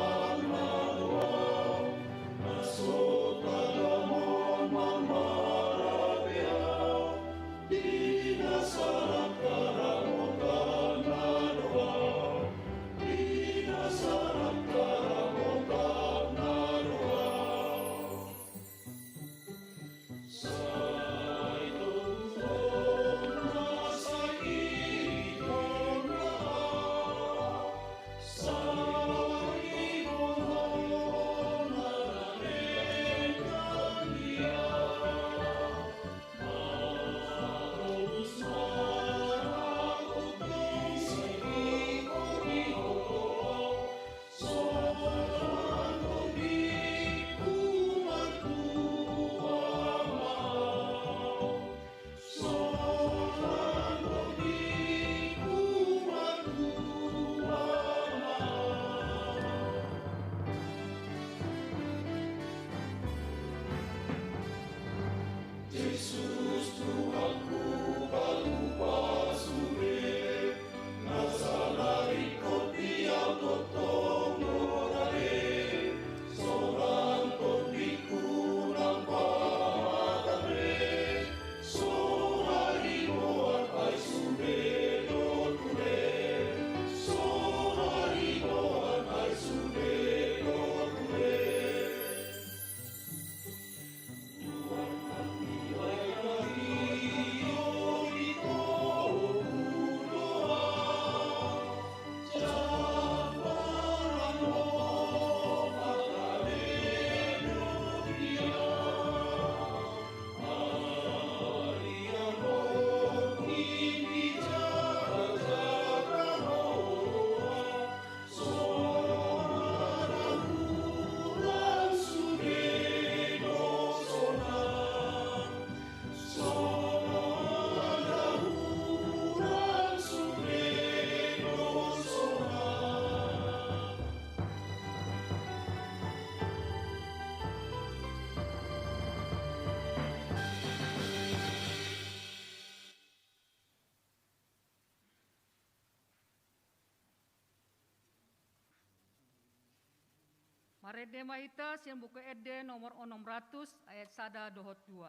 Marede mahita sian buku ede nomor 600 ayat 1 dohot 2.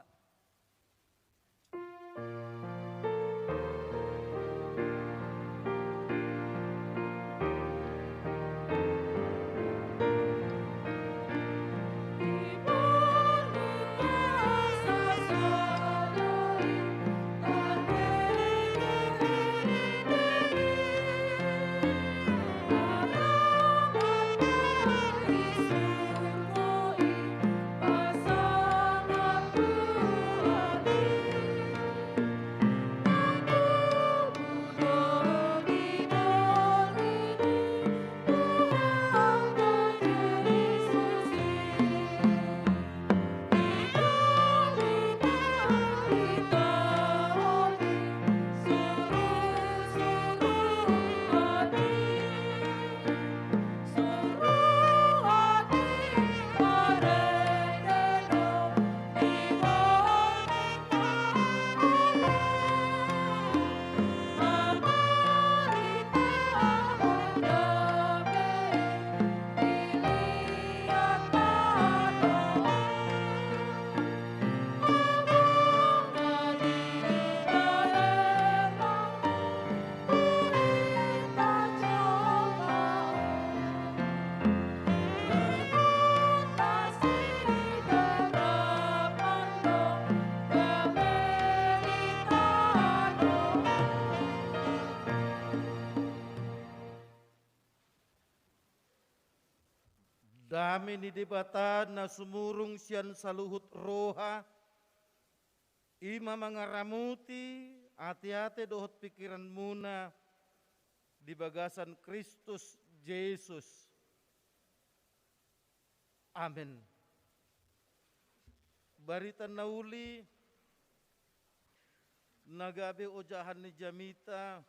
Dami ni debata na sumurung sian saluhut roha, ima mangaramuti, hati-hati dohot pikiran muna di bagasan Kristus Yesus. Amin. Barita nauli, nagabe ojahan ni Jamita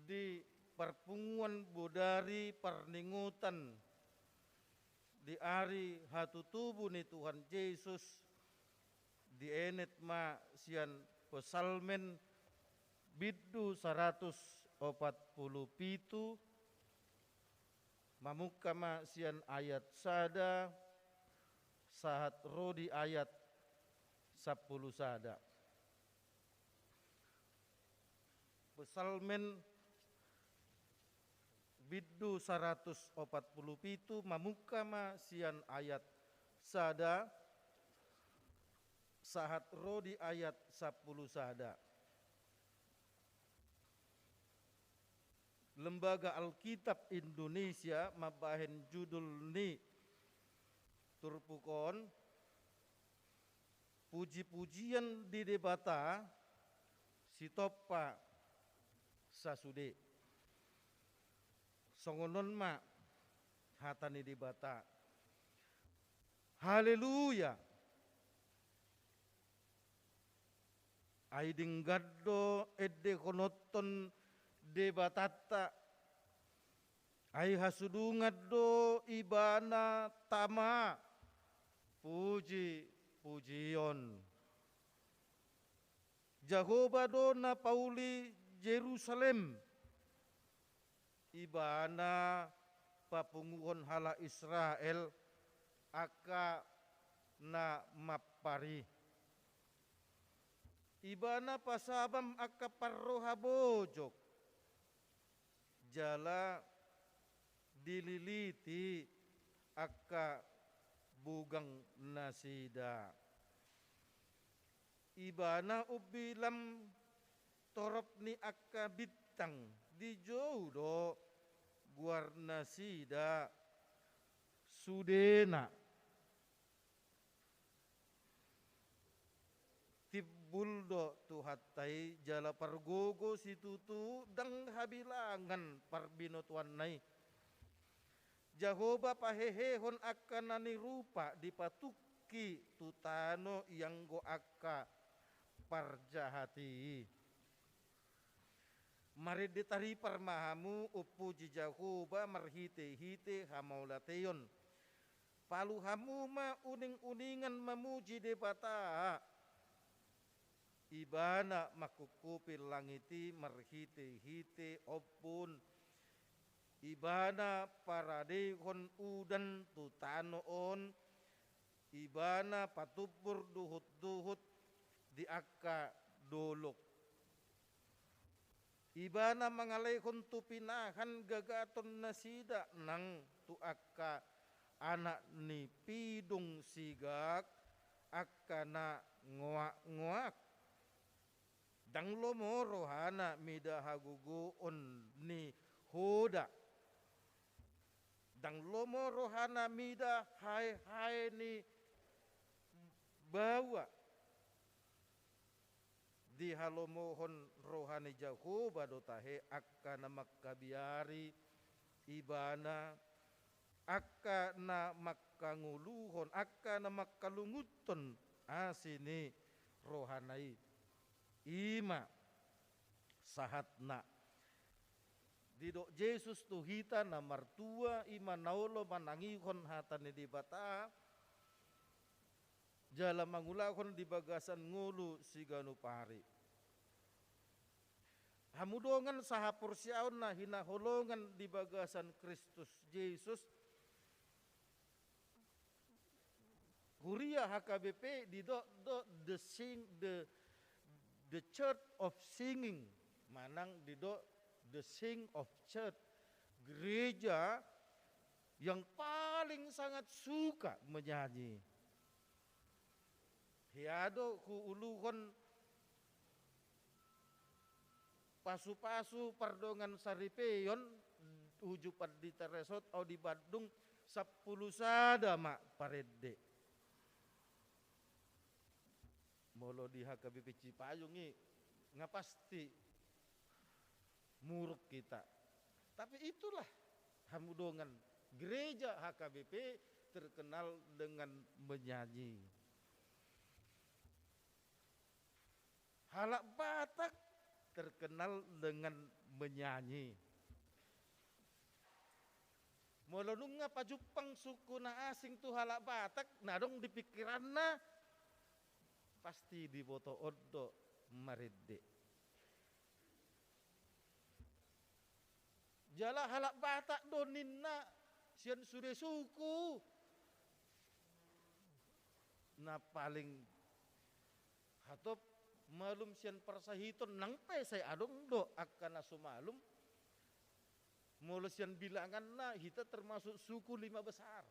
di perpunguan bodari perningutan di hari hatutubu ni Tuhan Yesus di enet ma sian pesalmen biddu 147 mamuka ma sian ayat sada sahat rodi ayat 10 sada. Pesalmen biddu 147 mamuka ma sian ayat sada sahat rodi ayat 10 sada. Lembaga Alkitab Indonesia mabahen judul ni turpukon puji-pujian di debata sitopa sasude. Songonon ma hatani debata. Haleluya. Aiding gaddo edde konoton debatata. Ai hasudungaddo ibana tama. Puji pujion. Jehovah do na pauli Jerusalem. Ibana papunguhon hala Israel aka na mapari. Ibana pasabam aka parroha bojok. Jala dililiti aka bugang nasida. Ibana ubilam torop ni aka bitang. Di jodoh guarna sida sudena tibbuldo tuhatai jala pargogo situtu dang habilangan parbinotuan nai Jehovah pahehehon akan nani rupa dipatuki tutano yang go akka parjahati. Mari ditari parmahamu upuji Jehovah marhite-hite hamaulateyon. Palu hamu ma uning-uningan memuji debata. Ibana makukupi langiti marhite-hite opun ibana paradehon udan tutanoon, ibana patubur duhut-duhut di akka dolok. Ibana mangalehon tu pinahan gagaton na sida nang tu akka anak ni pidung sigak akka na nguak-nguak. Dang lomo rohana mida haguguon ni hoda. Dang lomo rohana mida hai ni bawa. Di halomohon rohani Jehovah dotahe akka na makkabiari ibana, akka na makkanguluhon, akka na makkalunguton asini rohanai ima sahatna. Didok Yesus tuhita na martua ima naulo manangihon hatane di bata, jala mangulahon di bagasan ngulu siganu pari. Hamudongan sahapur siaon na hinaholongan di bagasan Kristus Yesus. Kuria HKBP di do the church of singing, manang di do the sing of church, gereja yang paling sangat suka menyanyi. Hiado ku uluhon pasu-pasu pardongan saripeyon ujupan di Teresot atau di Bandung 10 sada mak parede. Molo di HKBP Cipayung nggak pasti muruk kita. Tapi itulah hamudongan gereja HKBP terkenal dengan menyanyi. Halak Batak terkenal dengan menyanyi. Molo nunga pajupang suku na asing tu halak Batak, nadong di pikiranna pasti di boto odo marede. Jala halak Batak doninna sian sude suku na paling hatop malum sian persahiton nang pe saya adong do akan sumalum molo sian bilangan na hita termasuk suku 5 besar.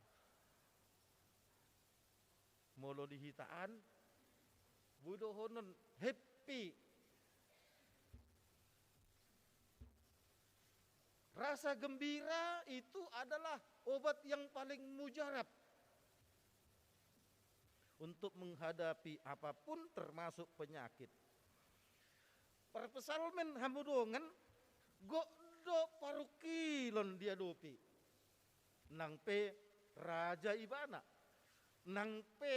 Molo di hitaan budohonon happy. Rasa gembira itu adalah obat yang paling mujarab untuk menghadapi apapun termasuk penyakit. Perpesalmen hamudongan godo parukilon dia dopi. Nang pe raja ibana. Nang pe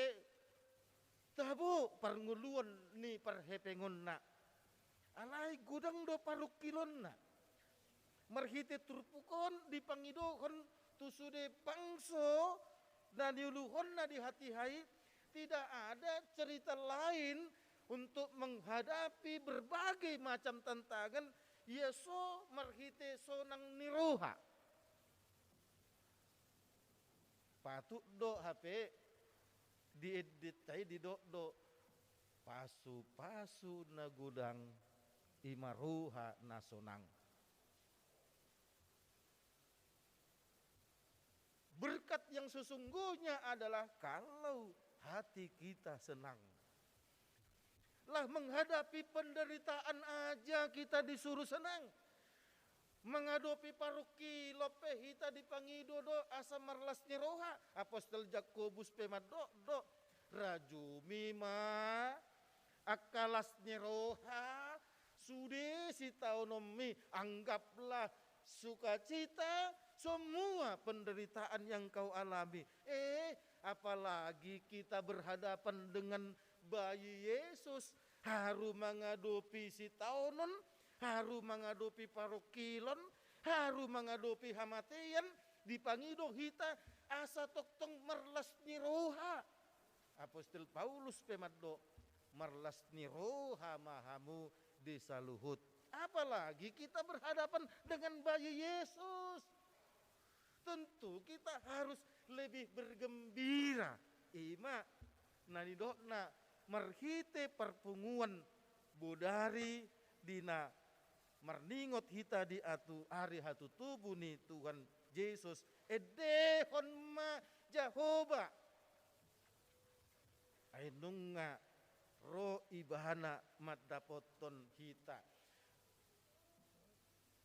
tabu parnguluan ni parhepengon na. Alai gudang do parukilon na. Marhite turpukon dipangidohon tusude pangso dan diuluhon na di hati-hai. Tidak ada cerita lain untuk menghadapi berbagai macam tantangan. Yeso marhite sonang niroha. Patut do HP diedit di do pasu-pasu na gudang imaruha na sonang. Berkat yang sesungguhnya adalah kalau hati kita senang. Lah menghadapi penderitaan aja kita disuruh senang. Menghadapi paruki lope hita dipangido do asa marlas niroha. Apostol Jakobus pemado do raju mima akalas niroha sude si taonomi anggaplah sukacita semua penderitaan yang kau alami. Apalagi kita berhadapan dengan bayi Yesus, haru menghadapi si taonon, haru menghadapi parokilon, haru menghadapi hamatian, dipangido hita asa toktong merlas niroha. Apostol Paulus pemaddo merlas niroha mahamu disaluhut. Apalagi kita berhadapan dengan bayi Yesus. tentu kita harus lebih bergembira. Ima nani dokna marhite perpunguan bodari dina marningot hita di atu hari hatu tubuh ni Tuhan Yesus edehon ma Jehovah ainunga ro ibahana madapoton hita.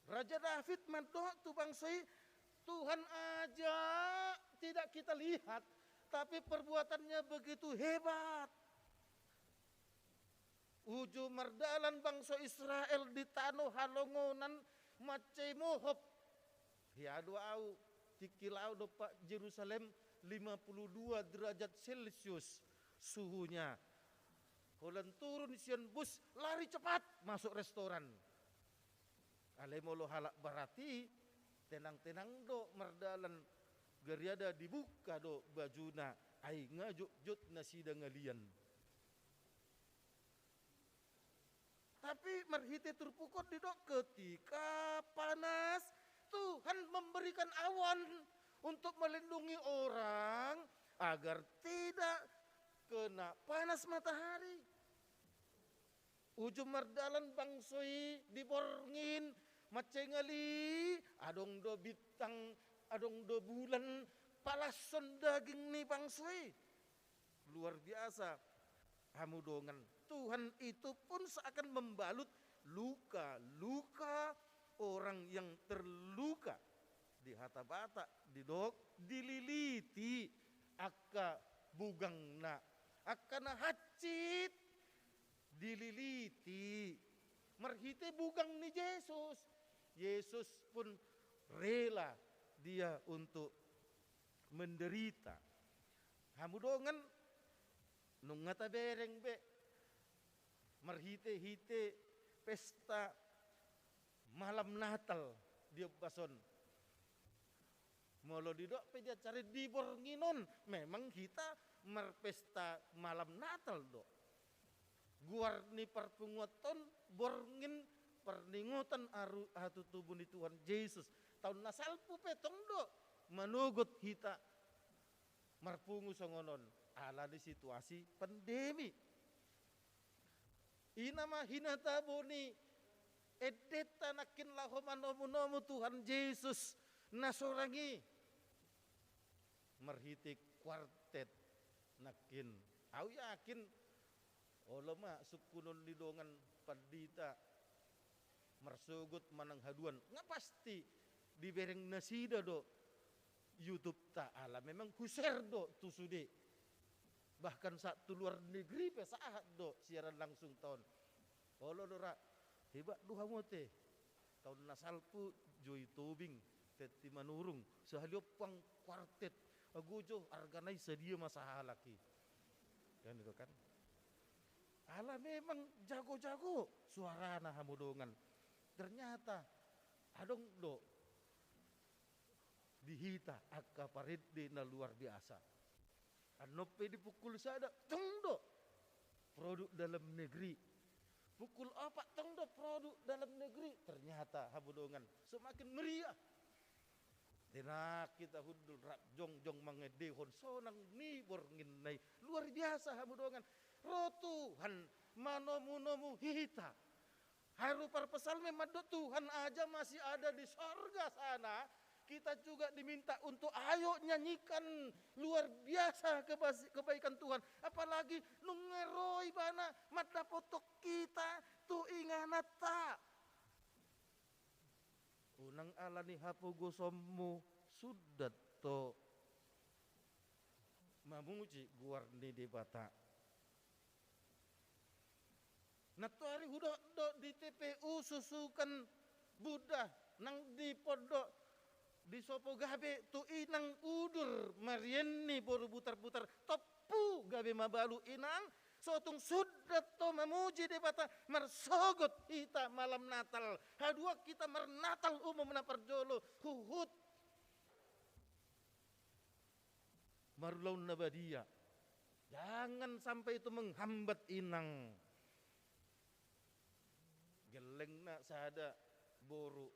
Raja David mandok tu bangsai Tuhan aja tidak kita lihat, tapi perbuatannya begitu hebat. Uju mardalan bangsa Israel di tanah halongonan macai mohop. Hiadu au tikilau dopak Jerusalem 52 derajat Celcius suhunya. Holan turun sian bus lari cepat masuk restoran. Alemolo halak barati tenang-tenang do mardalan geriada dibuka do bajuna ai ngajuk jut nasida ngalian. Tapi marhite terpukul di dok ketika panas Tuhan memberikan awan untuk melindungi orang agar tidak kena panas matahari. Ujung mardalan bangsoi diborngin macengali adong do bintang adong do bulan palason daging ni bangsoi. Luar biasa hamudongan. Tuhan itu pun seakan membalut luka-luka orang yang terluka di hata bata, di dok, dililiti akka bugangna, akkana hacit, dililiti, marhite bugang ni Yesus. Yesus pun rela dia untuk menderita. Hamudongan nung ngata bereng be marhite-hite pesta malam Natal dia bason. Molo didok pe dia cari dibornginon. Memang kita merpesta malam Natal do. Guar ni perpungutan borngin perningotan aru hatu tubuh ni Tuhan Yesus. Tahun nasalpu petong do manugot hita marpungu songonon ala di situasi pandemi. Inama hinata boni edeta nakin lahomanomu Tuhan Yesus nasorangi merhitik kuartet nakin au yakin olama sukunon lidongan padita marsugut manang haduan nga pasti dibereng nasida do YouTube ta'ala memang kuser do tusude. Bahkan satu luar negeri pesahat do siaran langsung tahun. Olo dora hebat duha mote. Tahun nasalpu Joy Tobing teti manurung sahaliopang kuartet agujo arganay sedia masalah laki. Kan itu kan. Ala memang jago-jago suarana hamudongan. Ternyata adong do dihita akka paridde na luar biasa. Anope dipukul sada tengdo produk dalam negeri. Pukul apa tengdo produk dalam negeri. Ternyata habudongan semakin meriah. Denak kita hundul rap jong mangedehon sonang ni borngin nai. Luar biasa habudongan. Rotuhan manomu hita. Haru parpesal memadot Tuhan aja masih ada di sorga sana. Kita juga diminta untuk ayo nyanyikan luar biasa kebaikan Tuhan. Apalagi nungeroi bana mata potok kita tu inganata. Unang alani hapo gosommu sudah to mamuji guarni di bata. Natuari hudo do di TPU susukan Buddha nang di podok di sopo gabe tu inang udur marienni boru putar-putar topu gabe mabalu inang sotung sudah to memuji debata marsogot kita malam Natal hadua kita mernatal umum na perjolo huhut marulaun nabadia jangan sampai itu menghambat inang geleng nak sada boru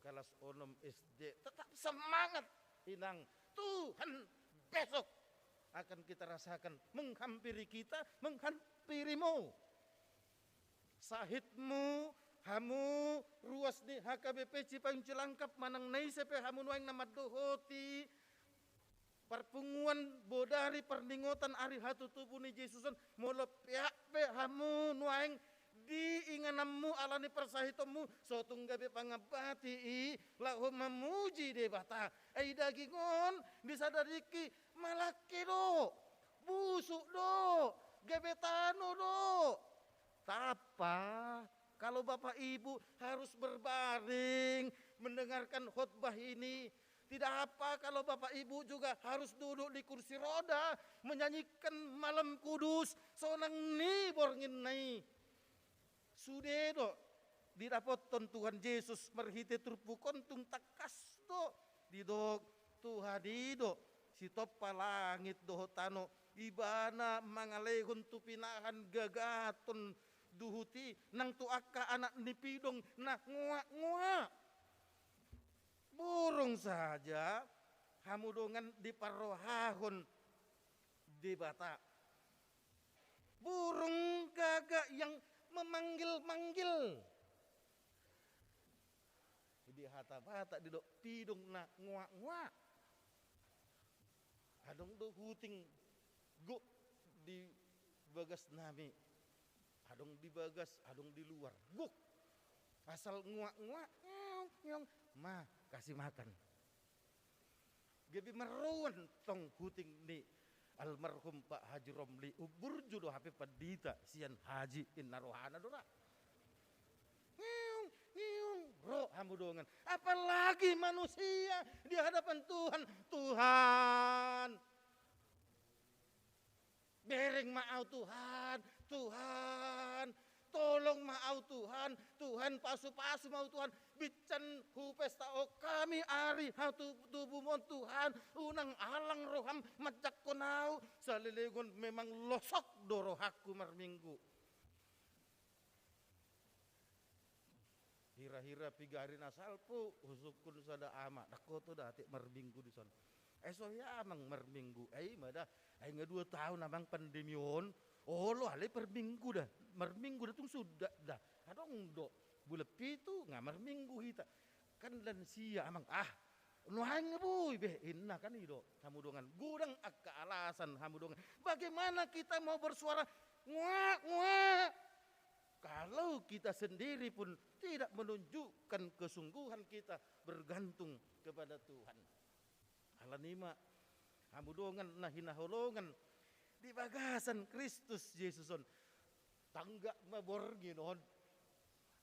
kelas onom SD tetap semangat inang Tuhan besok akan kita rasakan menghampiri kita, menghampirimu. Sahitmu, hamu, ruas ni HKBP Cipayung Cilangkap manang nai sepe hamu nuang nama dohoti. Perpunguan bodari perningotan ari hatu tubuh ni Yesusan molo pihak pe hamu nuang di inganammu alani persahitomu sotung gabe pangabati i lahu memuji debata ai dagingon disadariki malaki do busuk do gebetano do tapa kalau Bapak Ibu harus berbaring mendengarkan khotbah ini. Tidak apa kalau Bapak Ibu juga harus duduk di kursi roda menyanyikan malam kudus sonang ni borngin nai. Sudedo didapoton Tuhan Yesus merhite turpukon tung takas do didok Tuhan dido si topa langit doho tano ibana mangalehon tu pinahan gagaton duhuti nang tuaka anak nipidong na ngua burung saja hamudongan di parohahon di bata burung gagak yang memanggil-manggil di hata-hata di dok pidong na ngua adong do huting go di bagas nami adong di bagas adong di luar guk asal ngua nyong ma kasih makan gebi meruan tong huting ni almarhum Pak Haji Romli ubur judo HP Padita sian Haji inna rohana dora roh hamudongan apalagi manusia di hadapan Tuhan bereng maau Tuhan tolong maau Tuhan pasu-pasu mau Tuhan bican hupes tao kami ari hatu tubumon Tuhan unang alang roham macak konau salilegon memang losok dorohaku marminggu hira-hira pigari nasalpu usukun sada ama dakoto dati marminggu di son eso ya amang marminggu mada nga 2 tahun amang pandemion lo hale per minggu dah marminggu dah tung sudah dah adong do bulan pitu ngamar minggu hita kan lansia amang nuhang boy beh inna kan ido hamudongan gudang akka alasan hamudongan bagaimana kita mau bersuara ngua kalau kita sendiri pun tidak menunjukkan kesungguhan kita bergantung kepada Tuhan alanima hamudongan nahina holongan di bagasan Kristus Yesuson tangga maborginon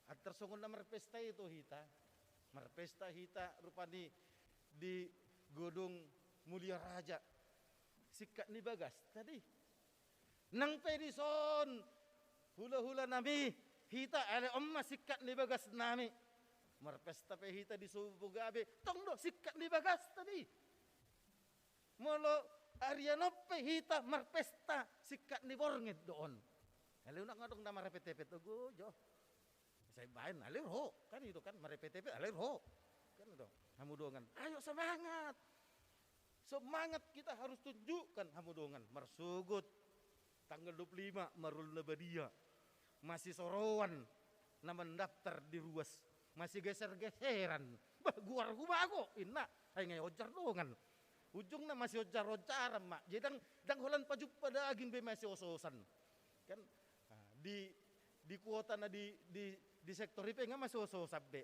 at tersongon na marpesta ito hita marpesta hita rupani di Godong Mulia Raja sikat ni bagas tadi nang pedison hula-hula nami hita ale omma sikat ni bagas nami marpesta pe hita di Subugabe tongdo sikat ni bagas tadi molo Arianope hita marpesta sikat ni borngit doon. Halo nak ngadong na marepet-repet go jo. Saya bain alir ho kan itu kan marepet-repet alir ho. Kan itu. Hamudongan. Ayo semangat. Semangat kita harus tunjukkan hamudongan. Marsugut tanggal 25 Marul Nabadia. Masih sorowan na mendaftar di ruas. Masih geser-geseran. Bah guar bago inna ay ngay ojar dongan. Ujungnya masih ojar-ojaran mak. Jadi dang holan paju pada agin be masih ososan. Kan di kuota na di sektor IP nga masih ososan be.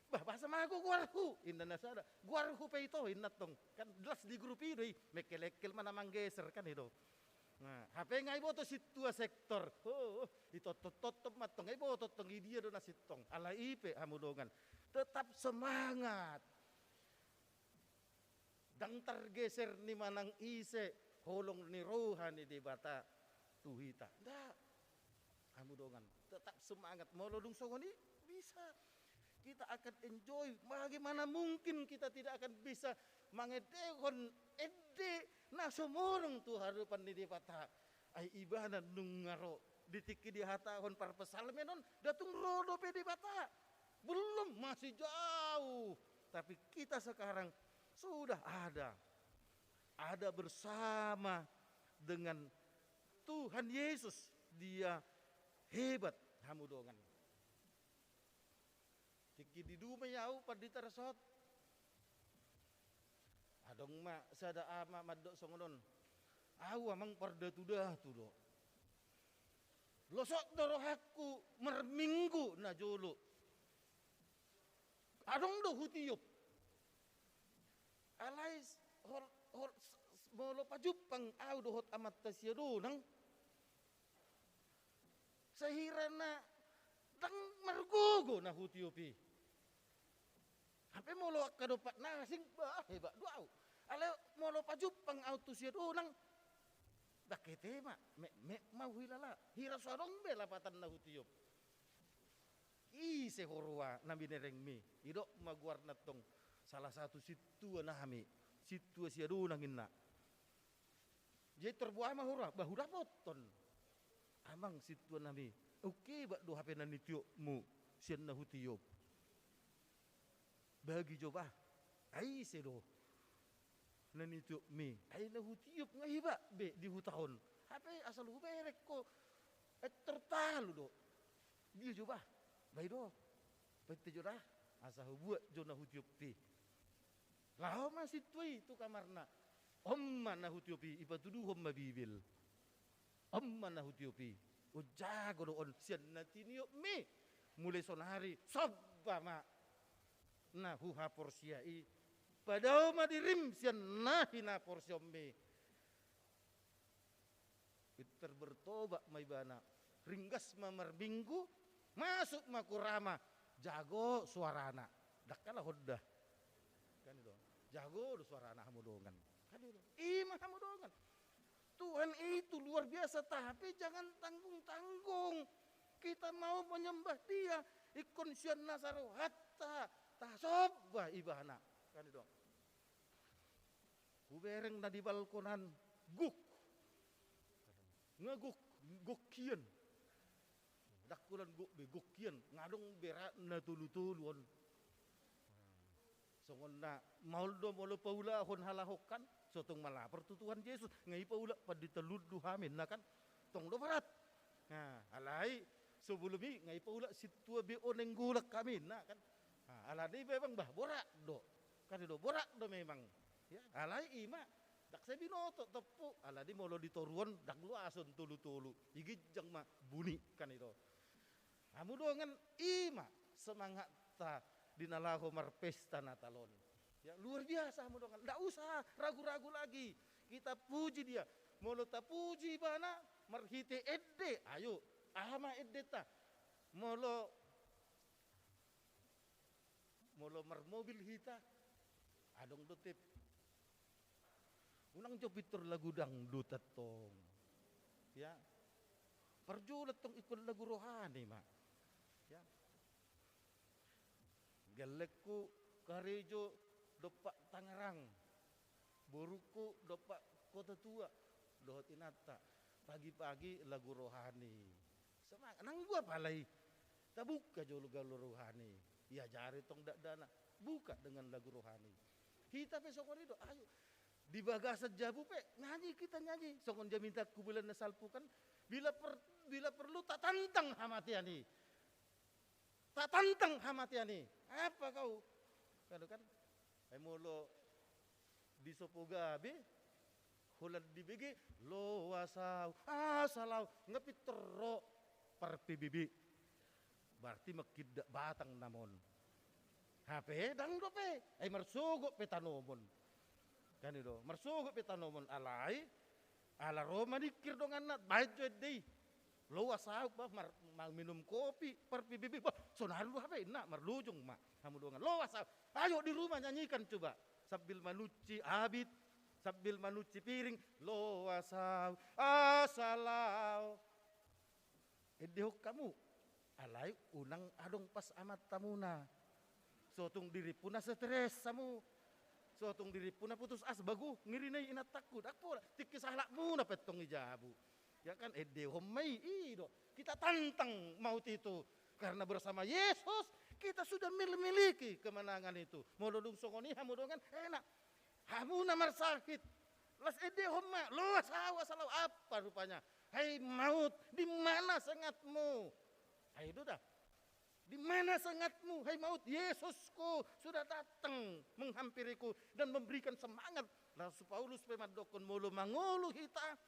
Bah bahasa mago guarhu inna nasada. Guarhu pe ito inna tong. Kan jelas di grup ini mekelekil mana manggeser kan itu. Nah, HP nga ibo to situa sektor. Ito tot matong ibo to tong idia do na sitong. Ala IP hamudongan. Tetap semangat. Dang tergeser ni manang ise holong ni rohani di bata tuhita. Ndak. Hamudongan tetap semangat molodung songoni bisa. Kita akan enjoy. Bagaimana mungkin kita tidak akan bisa mangedehon na sumurung tu harupan ni di bata. Ay ibanan nung ngaro ditiki di hatahon par pesalmenon datung rodo pe di bata. Belum masih jauh. Tapi kita sekarang Sudah ada bersama dengan Tuhan Yesus. Dia hebat hamudongan. Tiki di dumay au padi tarasot. Adong ma sada ama maddo songonon. Au amang parda tudah tudo. Losok dorohaku merminggu na jolo. Adong do hutiyop. Alais hol molo pajupang au dohot amat tasyado nang sahirana dang margogo na hutiopi. Hape molo kadopat nasing bah heba duau. Ale molo pajupang au tasyado nang dakete ma me mawilala hira sarong be lapatan na hutiop. Ise horwa na binereng mi ido maguar natong salah satu situ nahami situ siadu nangin na. Jadi terbuah mah hura bahu dapoton. Amang situ nami. Oke bak do hape nani tiok mu sian na hutiop. Bagi coba. Ai sedo. Nani tiok mi. Ai na hutiop ngai ba be di hutahon. Hape asal hu berek ko. Tertalu do. Dia coba. Bai do. Pete jodah asa buat jona hutiop pi. Lah masih tuai tu kamarna. Omma na hutiopi ipatudu homma bibil. Omma na hutiopi. O jago do on sian na tinio me. Mulai sonari sobba ma. Na huha porsiai. Padao ma dirim sian na hina porsiom me.Iter bertobat maibana. Ringgas mamar minggu. Masuk makurama. Jago suarana. Dakala hoddah. Kan itu. Jago suarana hamudongan. Kan itu. Imah hamudongan. Tuhan itu luar biasa, tapi jangan tanggung-tanggung. Kita mau menyembah Dia. Ikon sian nasaro hatta tasobah ibana. Kan itu. Kubereng na di balkonan guk. Ngaguk gokian. Dakulan guk be gokian ngadong berak na tulu-tuluan. Songon na mauldo molo paula hon halahokan sotong malapar tu Tuhan Yesus ngai paula padi teludu hamin na kan tong do barat. Nah, alai sebelum ini ngai paula situa be oneng gulak kami na kan. Nah, alai memang bah borak do. Kan do borak do memang. Ya, alai ima dak saya binoto tepu alai molo ditoruan dak lu asun tulu-tulu. Igijang ma bunyi kan itu. Hamudongan ima semangat ta dinalaho marpesta natalon. Ya luar biasa hamudongan. Ndak usah ragu-ragu lagi. Kita puji Dia. Molo ta puji bana marhite edde. Ayo ama edde ta. Molo mar mobil hita. Adong dotep. Unang jobitur lagu dangdut tong. Ya. Perjulet tong ikut lagu rohani mak. Ya. Galekku karejo dopak Tangerang. Boruku dopak Kota Tua. Dohot inata. Pagi-pagi lagu rohani. Semangat nang gua palai. Tabuka jolo galu rohani. Ya jari tong dak dana. Buka dengan lagu rohani. Kita besok itu ayo di bagasan jabu pe nyanyi kita nyanyi. Songon dia minta kubulan nasalpukan bila perlu tak tantang hamatiani. Tak tantang hamatiani. Apa kau? Kan molo di Sopogabe hulan di BG lo wasau asalau ngepit terro per PBB. Berarti makid batang namon. HP dang dope marsugo petanomon. Kan itu marsugo petanomon alai ala Roma dikir dong anak bajo dei. Lo wasau bah mar minum kopi per PBB bah sonar lu HP nak marlujung mak hamudongan lo wasau ayo di rumah nyanyikan coba sambil manuci abid sambil manuci piring lo wasau asalau edehok kamu alai unang adong pas amat tamuna sotong diri puna stres samu sotong diri puna putus as bagu ngirinay inat takut aku tikisah muna petong ijabu. Ya kan edehom mai ido kita tantang maut itu karena bersama Yesus Kita sudah memiliki kemenangan itu. Mododung songoni hamu dongan enak. Hamu namar sakit. Las ede homa, luas hawa salau apa rupanya. Hai maut, di mana sengatmu? Hai itu dah. Di mana sengatmu? Hai maut, Yesusku sudah datang menghampiriku dan memberikan semangat. Rasul Paulus pemadokon mulu mangulu hita,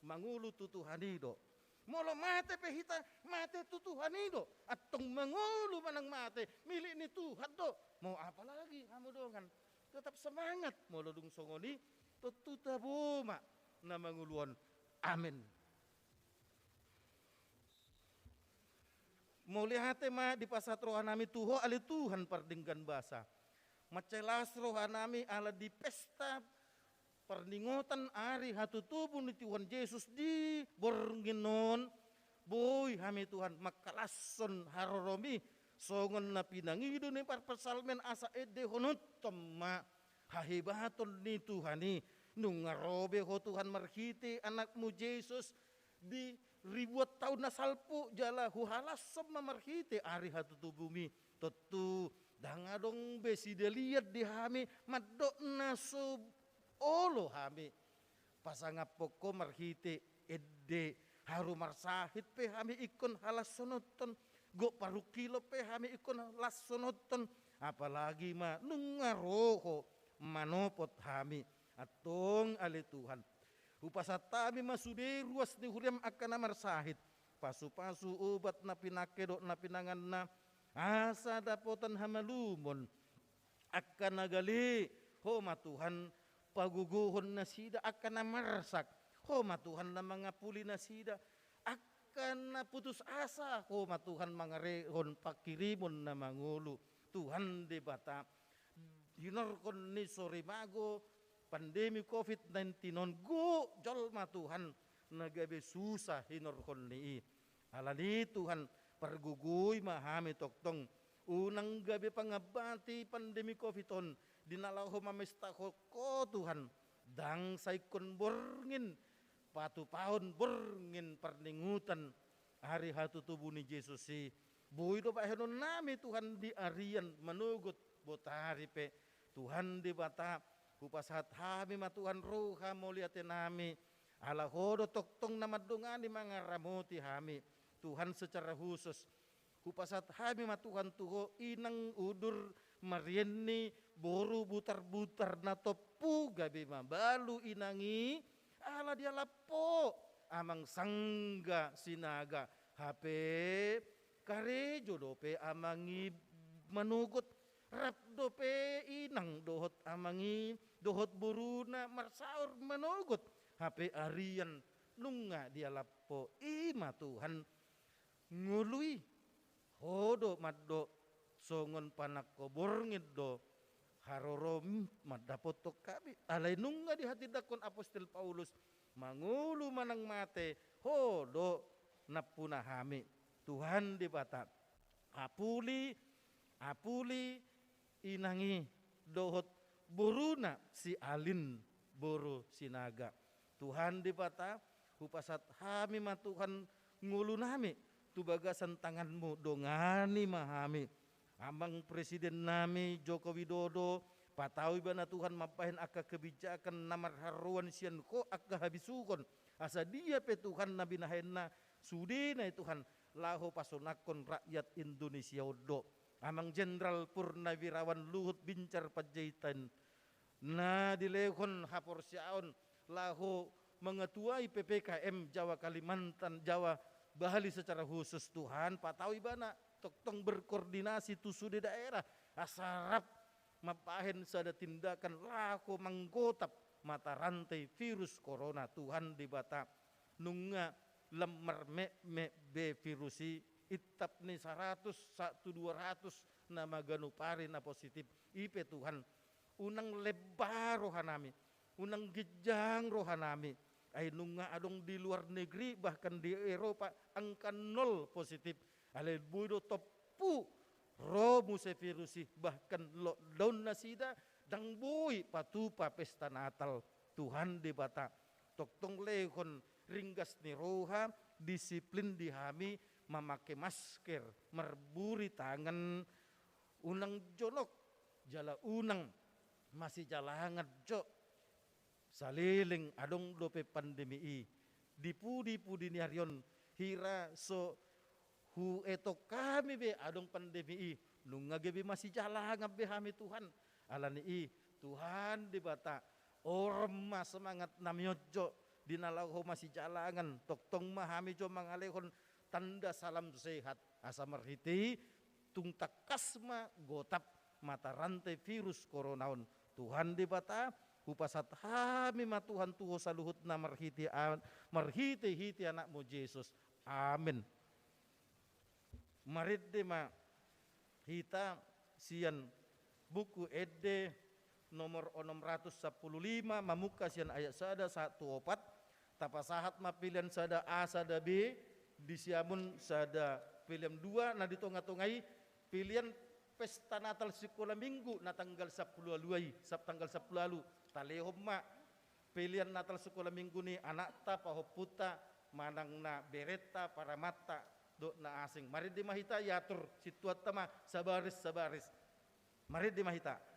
mangulu tutuhanido. Molo mate pe hita, mate tutuhanido. Atong mangulu manang mate, milik ni Tuhan do. Mau apa lagi kamu dongan? Tetap semangat. Molo dung songoni, tututabuma na manguluan. Amin. Mau lihat ma di pasat rohanami tuho ali Tuhan pardinggan basa. Macelas rohanami ala di pesta perninggotan ari hatu tubuh ni Tuhan Yesus di bornginon. Boy hami Tuhan makalason haroromi songon na pinangido ni parpasalmen asa ede honot ma hahibaton ni Tuhani nungarobe ho Tuhan marhiti anakmu Yesus di ribuan tahun na salpu jala huhalas sama marhite ari hatu tubumi tetu dangadong besi deliat di hami madok naso olo hami pasangap poko marhite edde haru marsahit pe hami ikon halas sonoton go paru kilo pe hami ikon halas sonoton apalagi ma nungaroho manopot hami atong ali Tuhan. Upasatami masude ruas ni huriam akan namar sahit. Pasu-pasu obat na pinakedok na pinangan na asa dapotan hamalumon. Akan nagali homa Tuhan paguguhon na sida akan namarsak. Homa Tuhan na mga puli na sida akan na putus asa. Homa Tuhan mga rehon pakirimon na mangulu. Tuhan di bata. Hinorkon ni Sorimago. Pandemi COVID-19 non go jolma Tuhan nagabe susah hinorkon ni alani Tuhan perguguy mahami toktong unang gabi pangabati pandemi COVID-on dinalaw mamesta ko Tuhan dang saikon borngin patu paon borngin perningutan hari hatu tubuh ni Yesus si buy do bahenon nami Tuhan di arian manugut botari pe Tuhan di bata kupasat hami matuhan roha moliate nami ala hodo toktong namadungan di mga ramuti hami Tuhan secara khusus kupasat hami matuhan tuho inang udur marienni boru butar-butar na topu gabi mabalu inangi ala dia lapo amang sangga sinaga hape kare jodope amangi manugot rap dope inang dohot amangi dohot buruna marsaur manugot hape arian nunga dia lapo ima Tuhan ngului hodo maddo songon panak koborngit do harorom madapotok kabi alay nunga di hati dakon apostol Paulus mangulu manang mate hodo napuna hami Tuhan di bata apuli inangi dohot buruna si alin boru sinaga Tuhan di bata hupasat hami ma Tuhan ngulu nami tubagasan tanganmu dongani mahami ambang presiden nami Joko Widodo patawi bana Tuhan mapahin aka kebijakan namar haruan sian ko aka habisukon asa dia pe Tuhan nabi nahenna sudina Tuhan laho pasonakon rakyat Indonesia do amang Jenderal Purnawirawan Luhut Bincar Panjaitan na dilehon hapor siaon laho mengetuai PPKM Jawa Kalimantan Jawa Bahali secara khusus Tuhan patawi bana toktong berkoordinasi tusu di daerah asarap mapahen sada tindakan laho manggotap mata rantai virus corona Tuhan di bata nunga lemar me be virusi itap ni 100 200 na maganu pare na positif ipe Tuhan unang lebar rohanami unang gijang rohanami ay nunga adong di luar negeri bahkan di Eropa angka 0 positif alay budo topu romu se virusi bahkan lockdown na sida dang buy patupa pesta Natal Tuhan di bata toktong lehon ringgas ni roha disiplin dihami memakai masker, merburi tangan, unang jonok jala unang masih jalangan jo saliling adong dope pandemi i dipudi ni harion hira so hu eto kami be adong pandemi i nunga gebe masih jalangan be hami Tuhan alani i Tuhan di bata orma semangat namyojo dinalaho masih jalangan toktong mahami jo mangalehon tanda salam sehat asa marhiti tung takasma gotap mata rantai virus koronaon Tuhan di bata upasat hami ma Tuhan tuho saluhut na marhiti hiti anakmu Yesus amin. Marit de ma hita sian buku ede nomor 615 mamuka sian ayat sada 1:4 tapasahat ma pilihan sada A sada B disiamun sada pilihan 2 na ditonga-tongai pilihan pesta Natal sekolah minggu na tanggal 10 luai tanggal 10 lalu talehom ma pilihan Natal sekolah minggu ni anak ta pahoputa manang na bereta para mata do na asing mari di mahita yatur situat tama sabaris mari di mahita.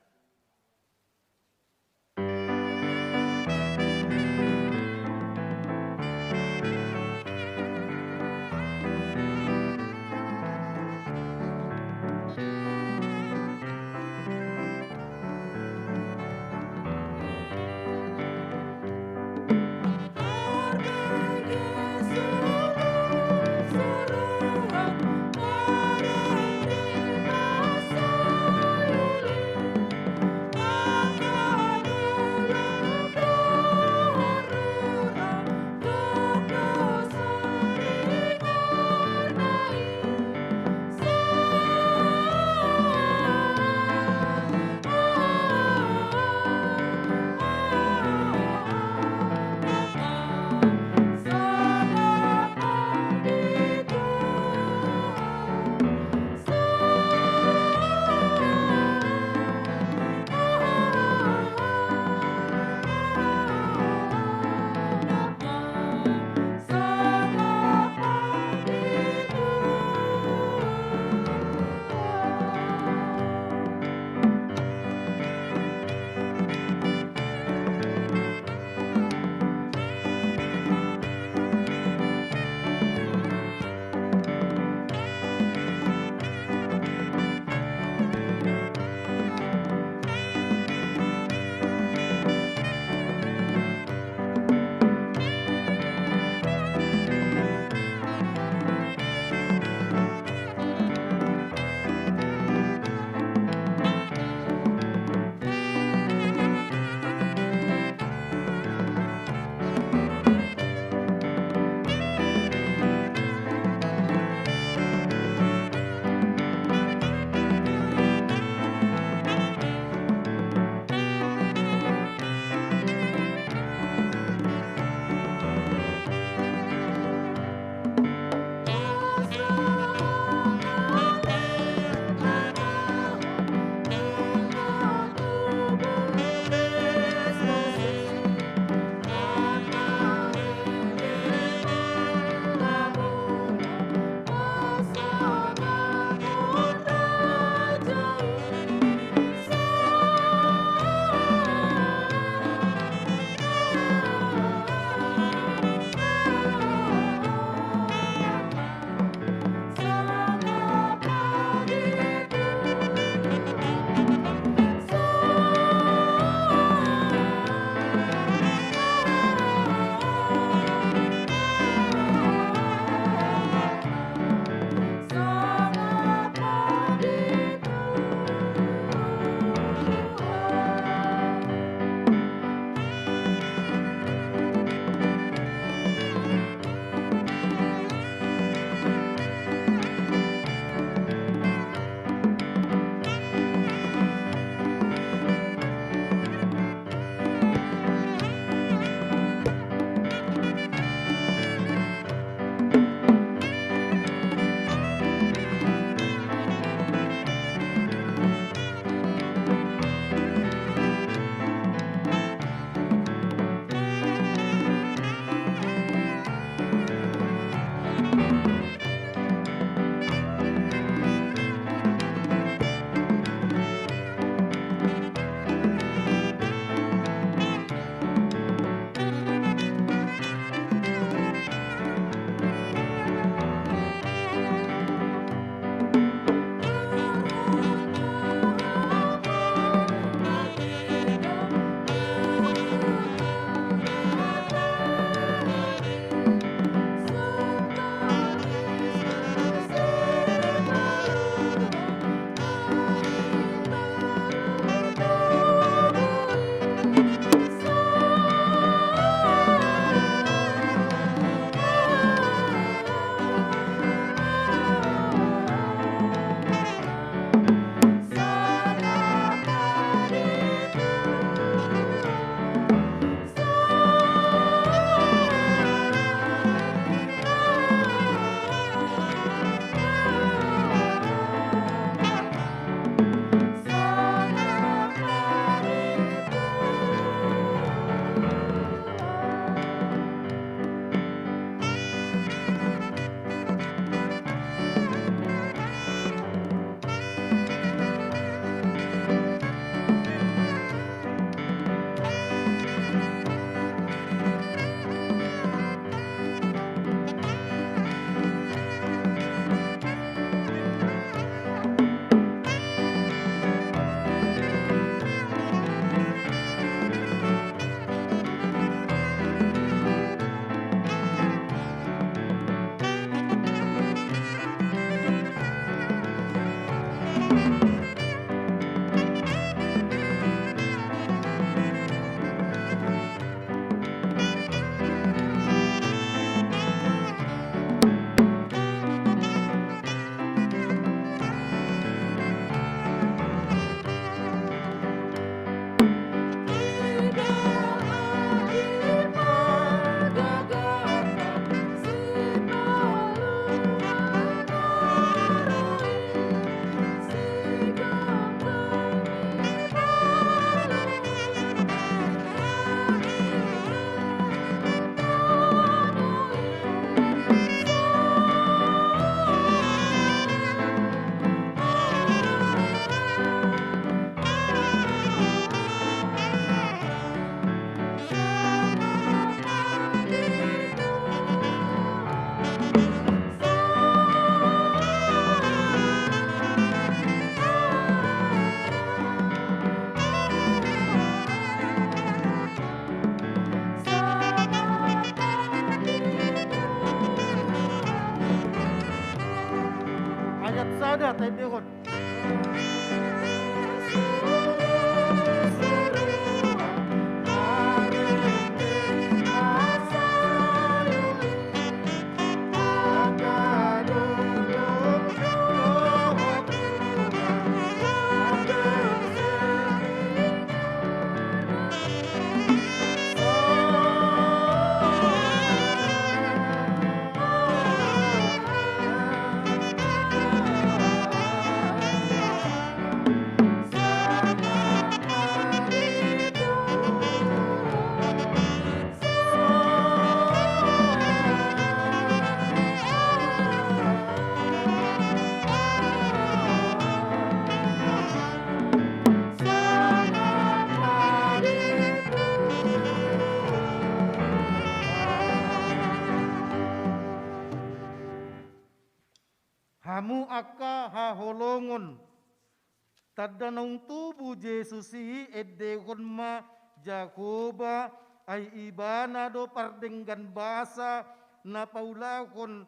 Tadanong tubuh Yesus i edehon ma Jakoba ay ibana do pardenggan basa na paulakon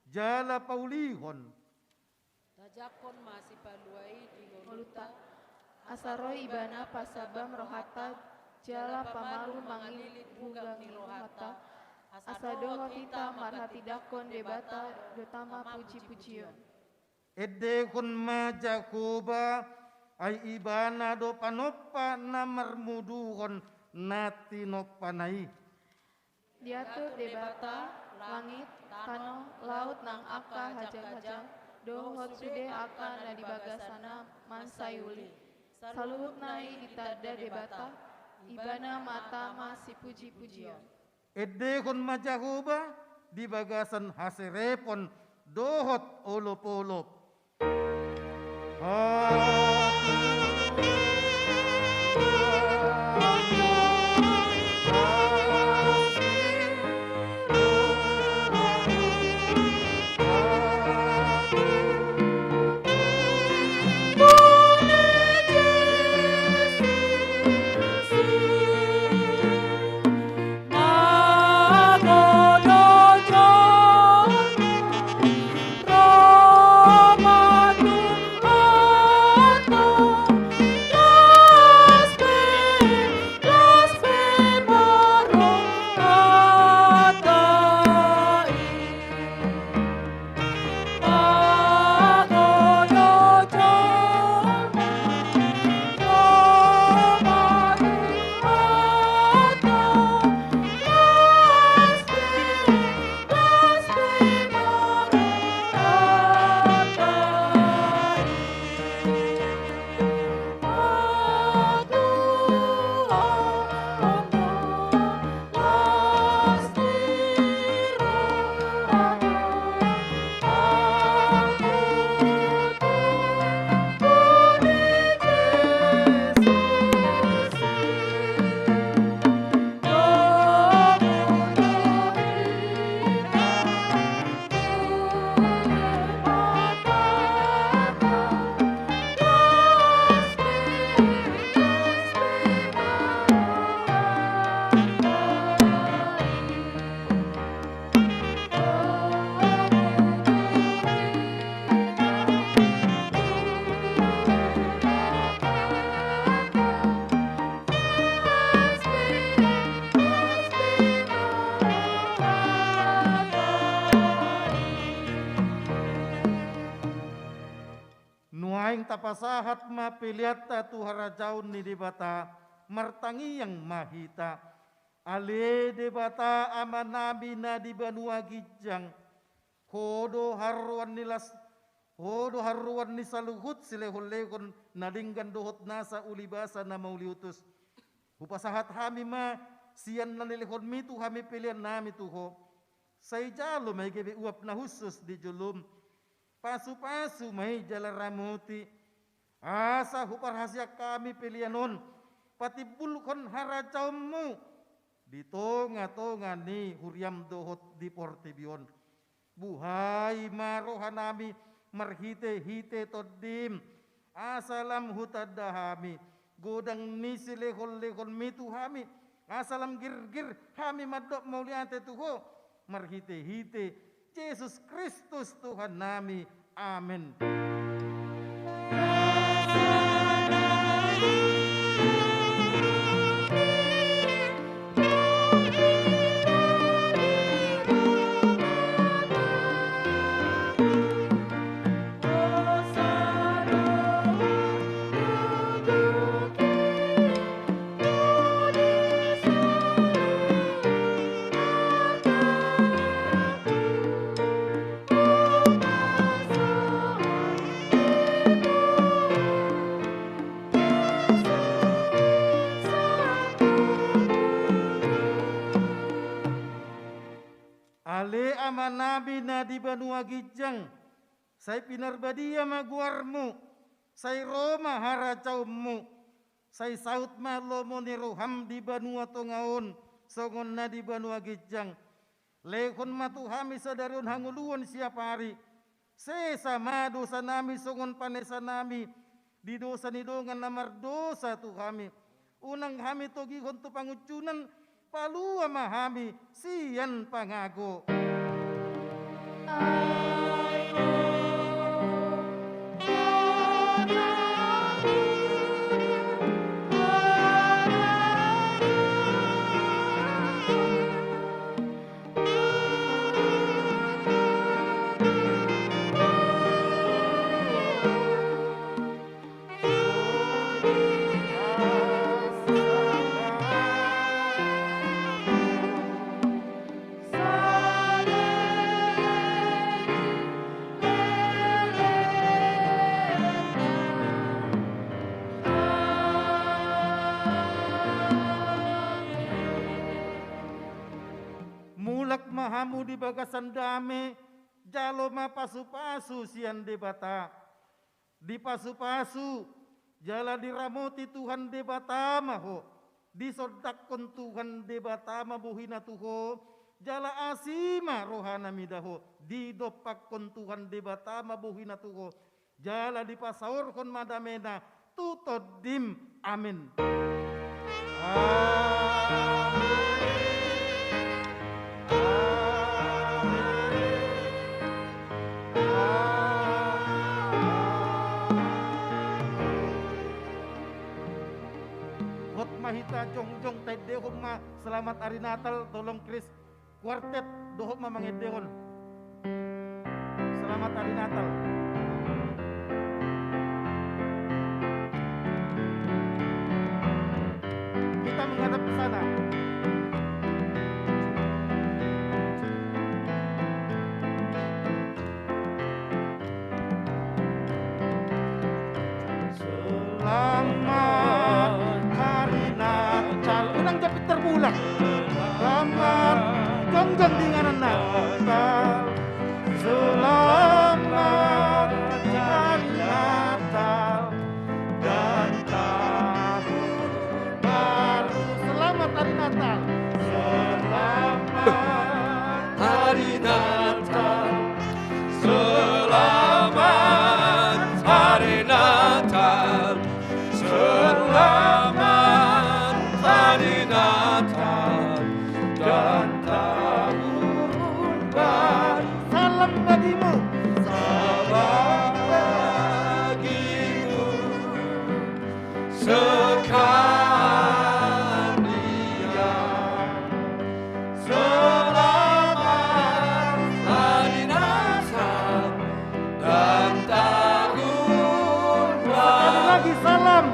jala paulihon. Tajakon masih paluai di Moluta asaro ibana pasabam rohata jala pamalu mangilit bugang ni rohata asadoho kita marhati dakon debata dotama puji-pujion. Edehon ma Jakoba ay ibana do panopa na marmuduhon nati nopanai. Diatur debata langit tano laut nang aka hajang-hajang dohot sude aka na dibagasana mansayuli saluhut nai ditada debata ibana mata masih puji-pujion. Edehon ma Jakoba di bagasan haserepon dohot olop-olop. Tapasahat ma piliata tuhara jaun ni debata martangi yang mahita ale debata amanabi na di banua gijang hodo haruan ni saluhut silehulehon nalinggan dohot nasa ulibasa na mauliutus upasahat hami ma sian nalilehon mitu hami pilihan nami tuho say jalo may gebe uap na husus di julum pasu-pasu may jalaramuti asa hupar hasya kami pilihanon pati bulkon haracaumu di tonga-tonga ni huriam dohot di portibion buhay marohanami marhite-hite todim asalam hutadahami godang ni silehol-lehol mitu hami asalam gir-gir hami madok mauliate tuho marhite-hite Yesus Kristus Tuhan nami amin. Ale amanabi na di banua gijang, say pinarbadia maguarmu, say Roma haracaumu, say saut malomo ni roham di banua tongaon, songon na di banua gijang, lekon matuhami sadarion hanguluan siap hari, sesa madu sanami songon panesa nami, di dosa ni dongan namar dosa tu kami. Unang kami togi hontu pangucunan palua mahami sian pangago. Mulak mahamu di bagasan dame, jalo ma pasu-pasu sian debata. Di pasu-pasu, jala diramoti Tuhan debata maho. Disodakon Tuhan debata mabuhina tuho. Jala asima rohana midaho. Didopakon Tuhan debata mabuhina tuho. Jala dipasaurkon madamena. Tutodim. Amin. Mahita jongjong tay dehom ma selamat hari Natal tolong Kris kuartet dohom ma mangedehon. Selamat hari Natal. Kita menghadap ke sana. Terpulang selamat jongjong dinganan Natal, selamat hari Natal dan tahun baru. Selamat hari Natal, selamat hari Natal, selamat hari Natal, selamat hari Natal dan tahun baru. Salam bagimu, salam bagimu sekalian. Selamat hari Natal dan tahun baru. Sekali lagi salam.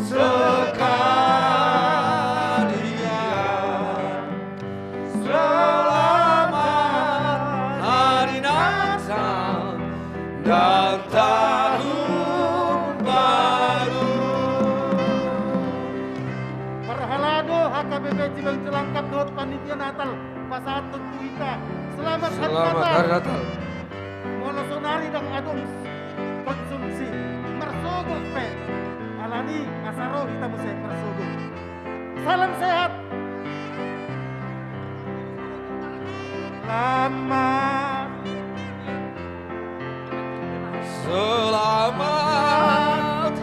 Sekalian, selamat hari Natal dan tahun baru. Perhalado HKBP Cibeng Celangkap Dot Panitia Natal Pasatun Tuita. Selamat hari Natal. Monosonari dan adung konsumsi mersogok pe. Alani asaro kita musik mersogok. Salam sehat. Selamat. Selamat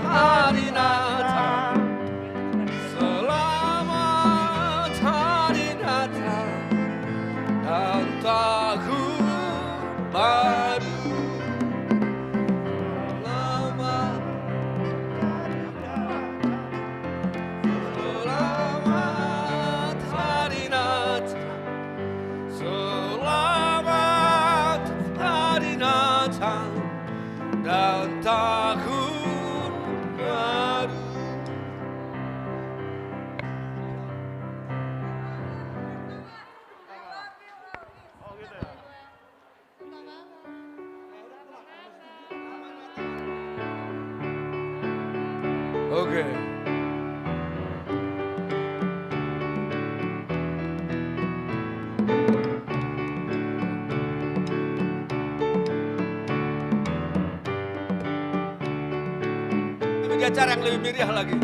hari Natal. Selamat hari Natal dan tahun baru. Dan tahun baru. Oh gitu ya. Oke. Acara yang lebih meriah lagi.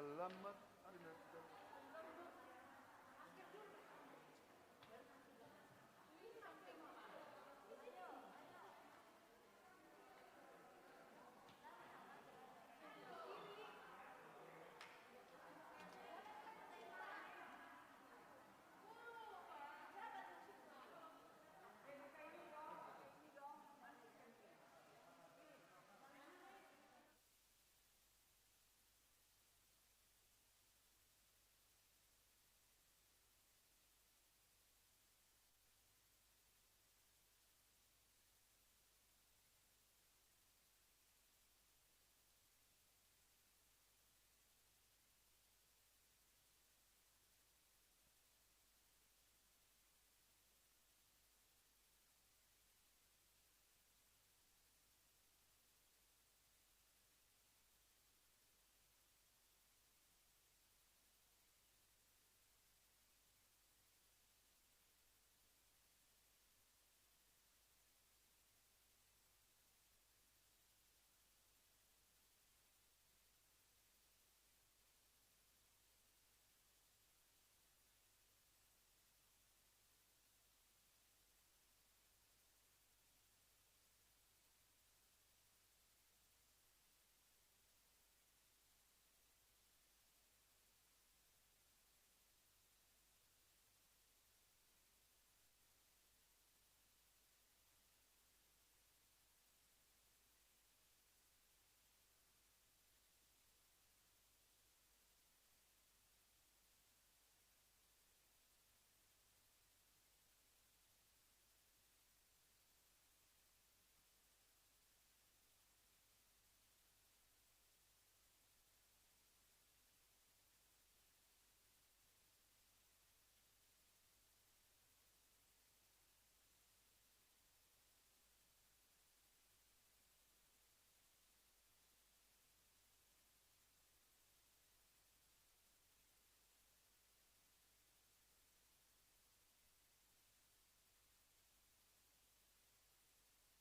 selamat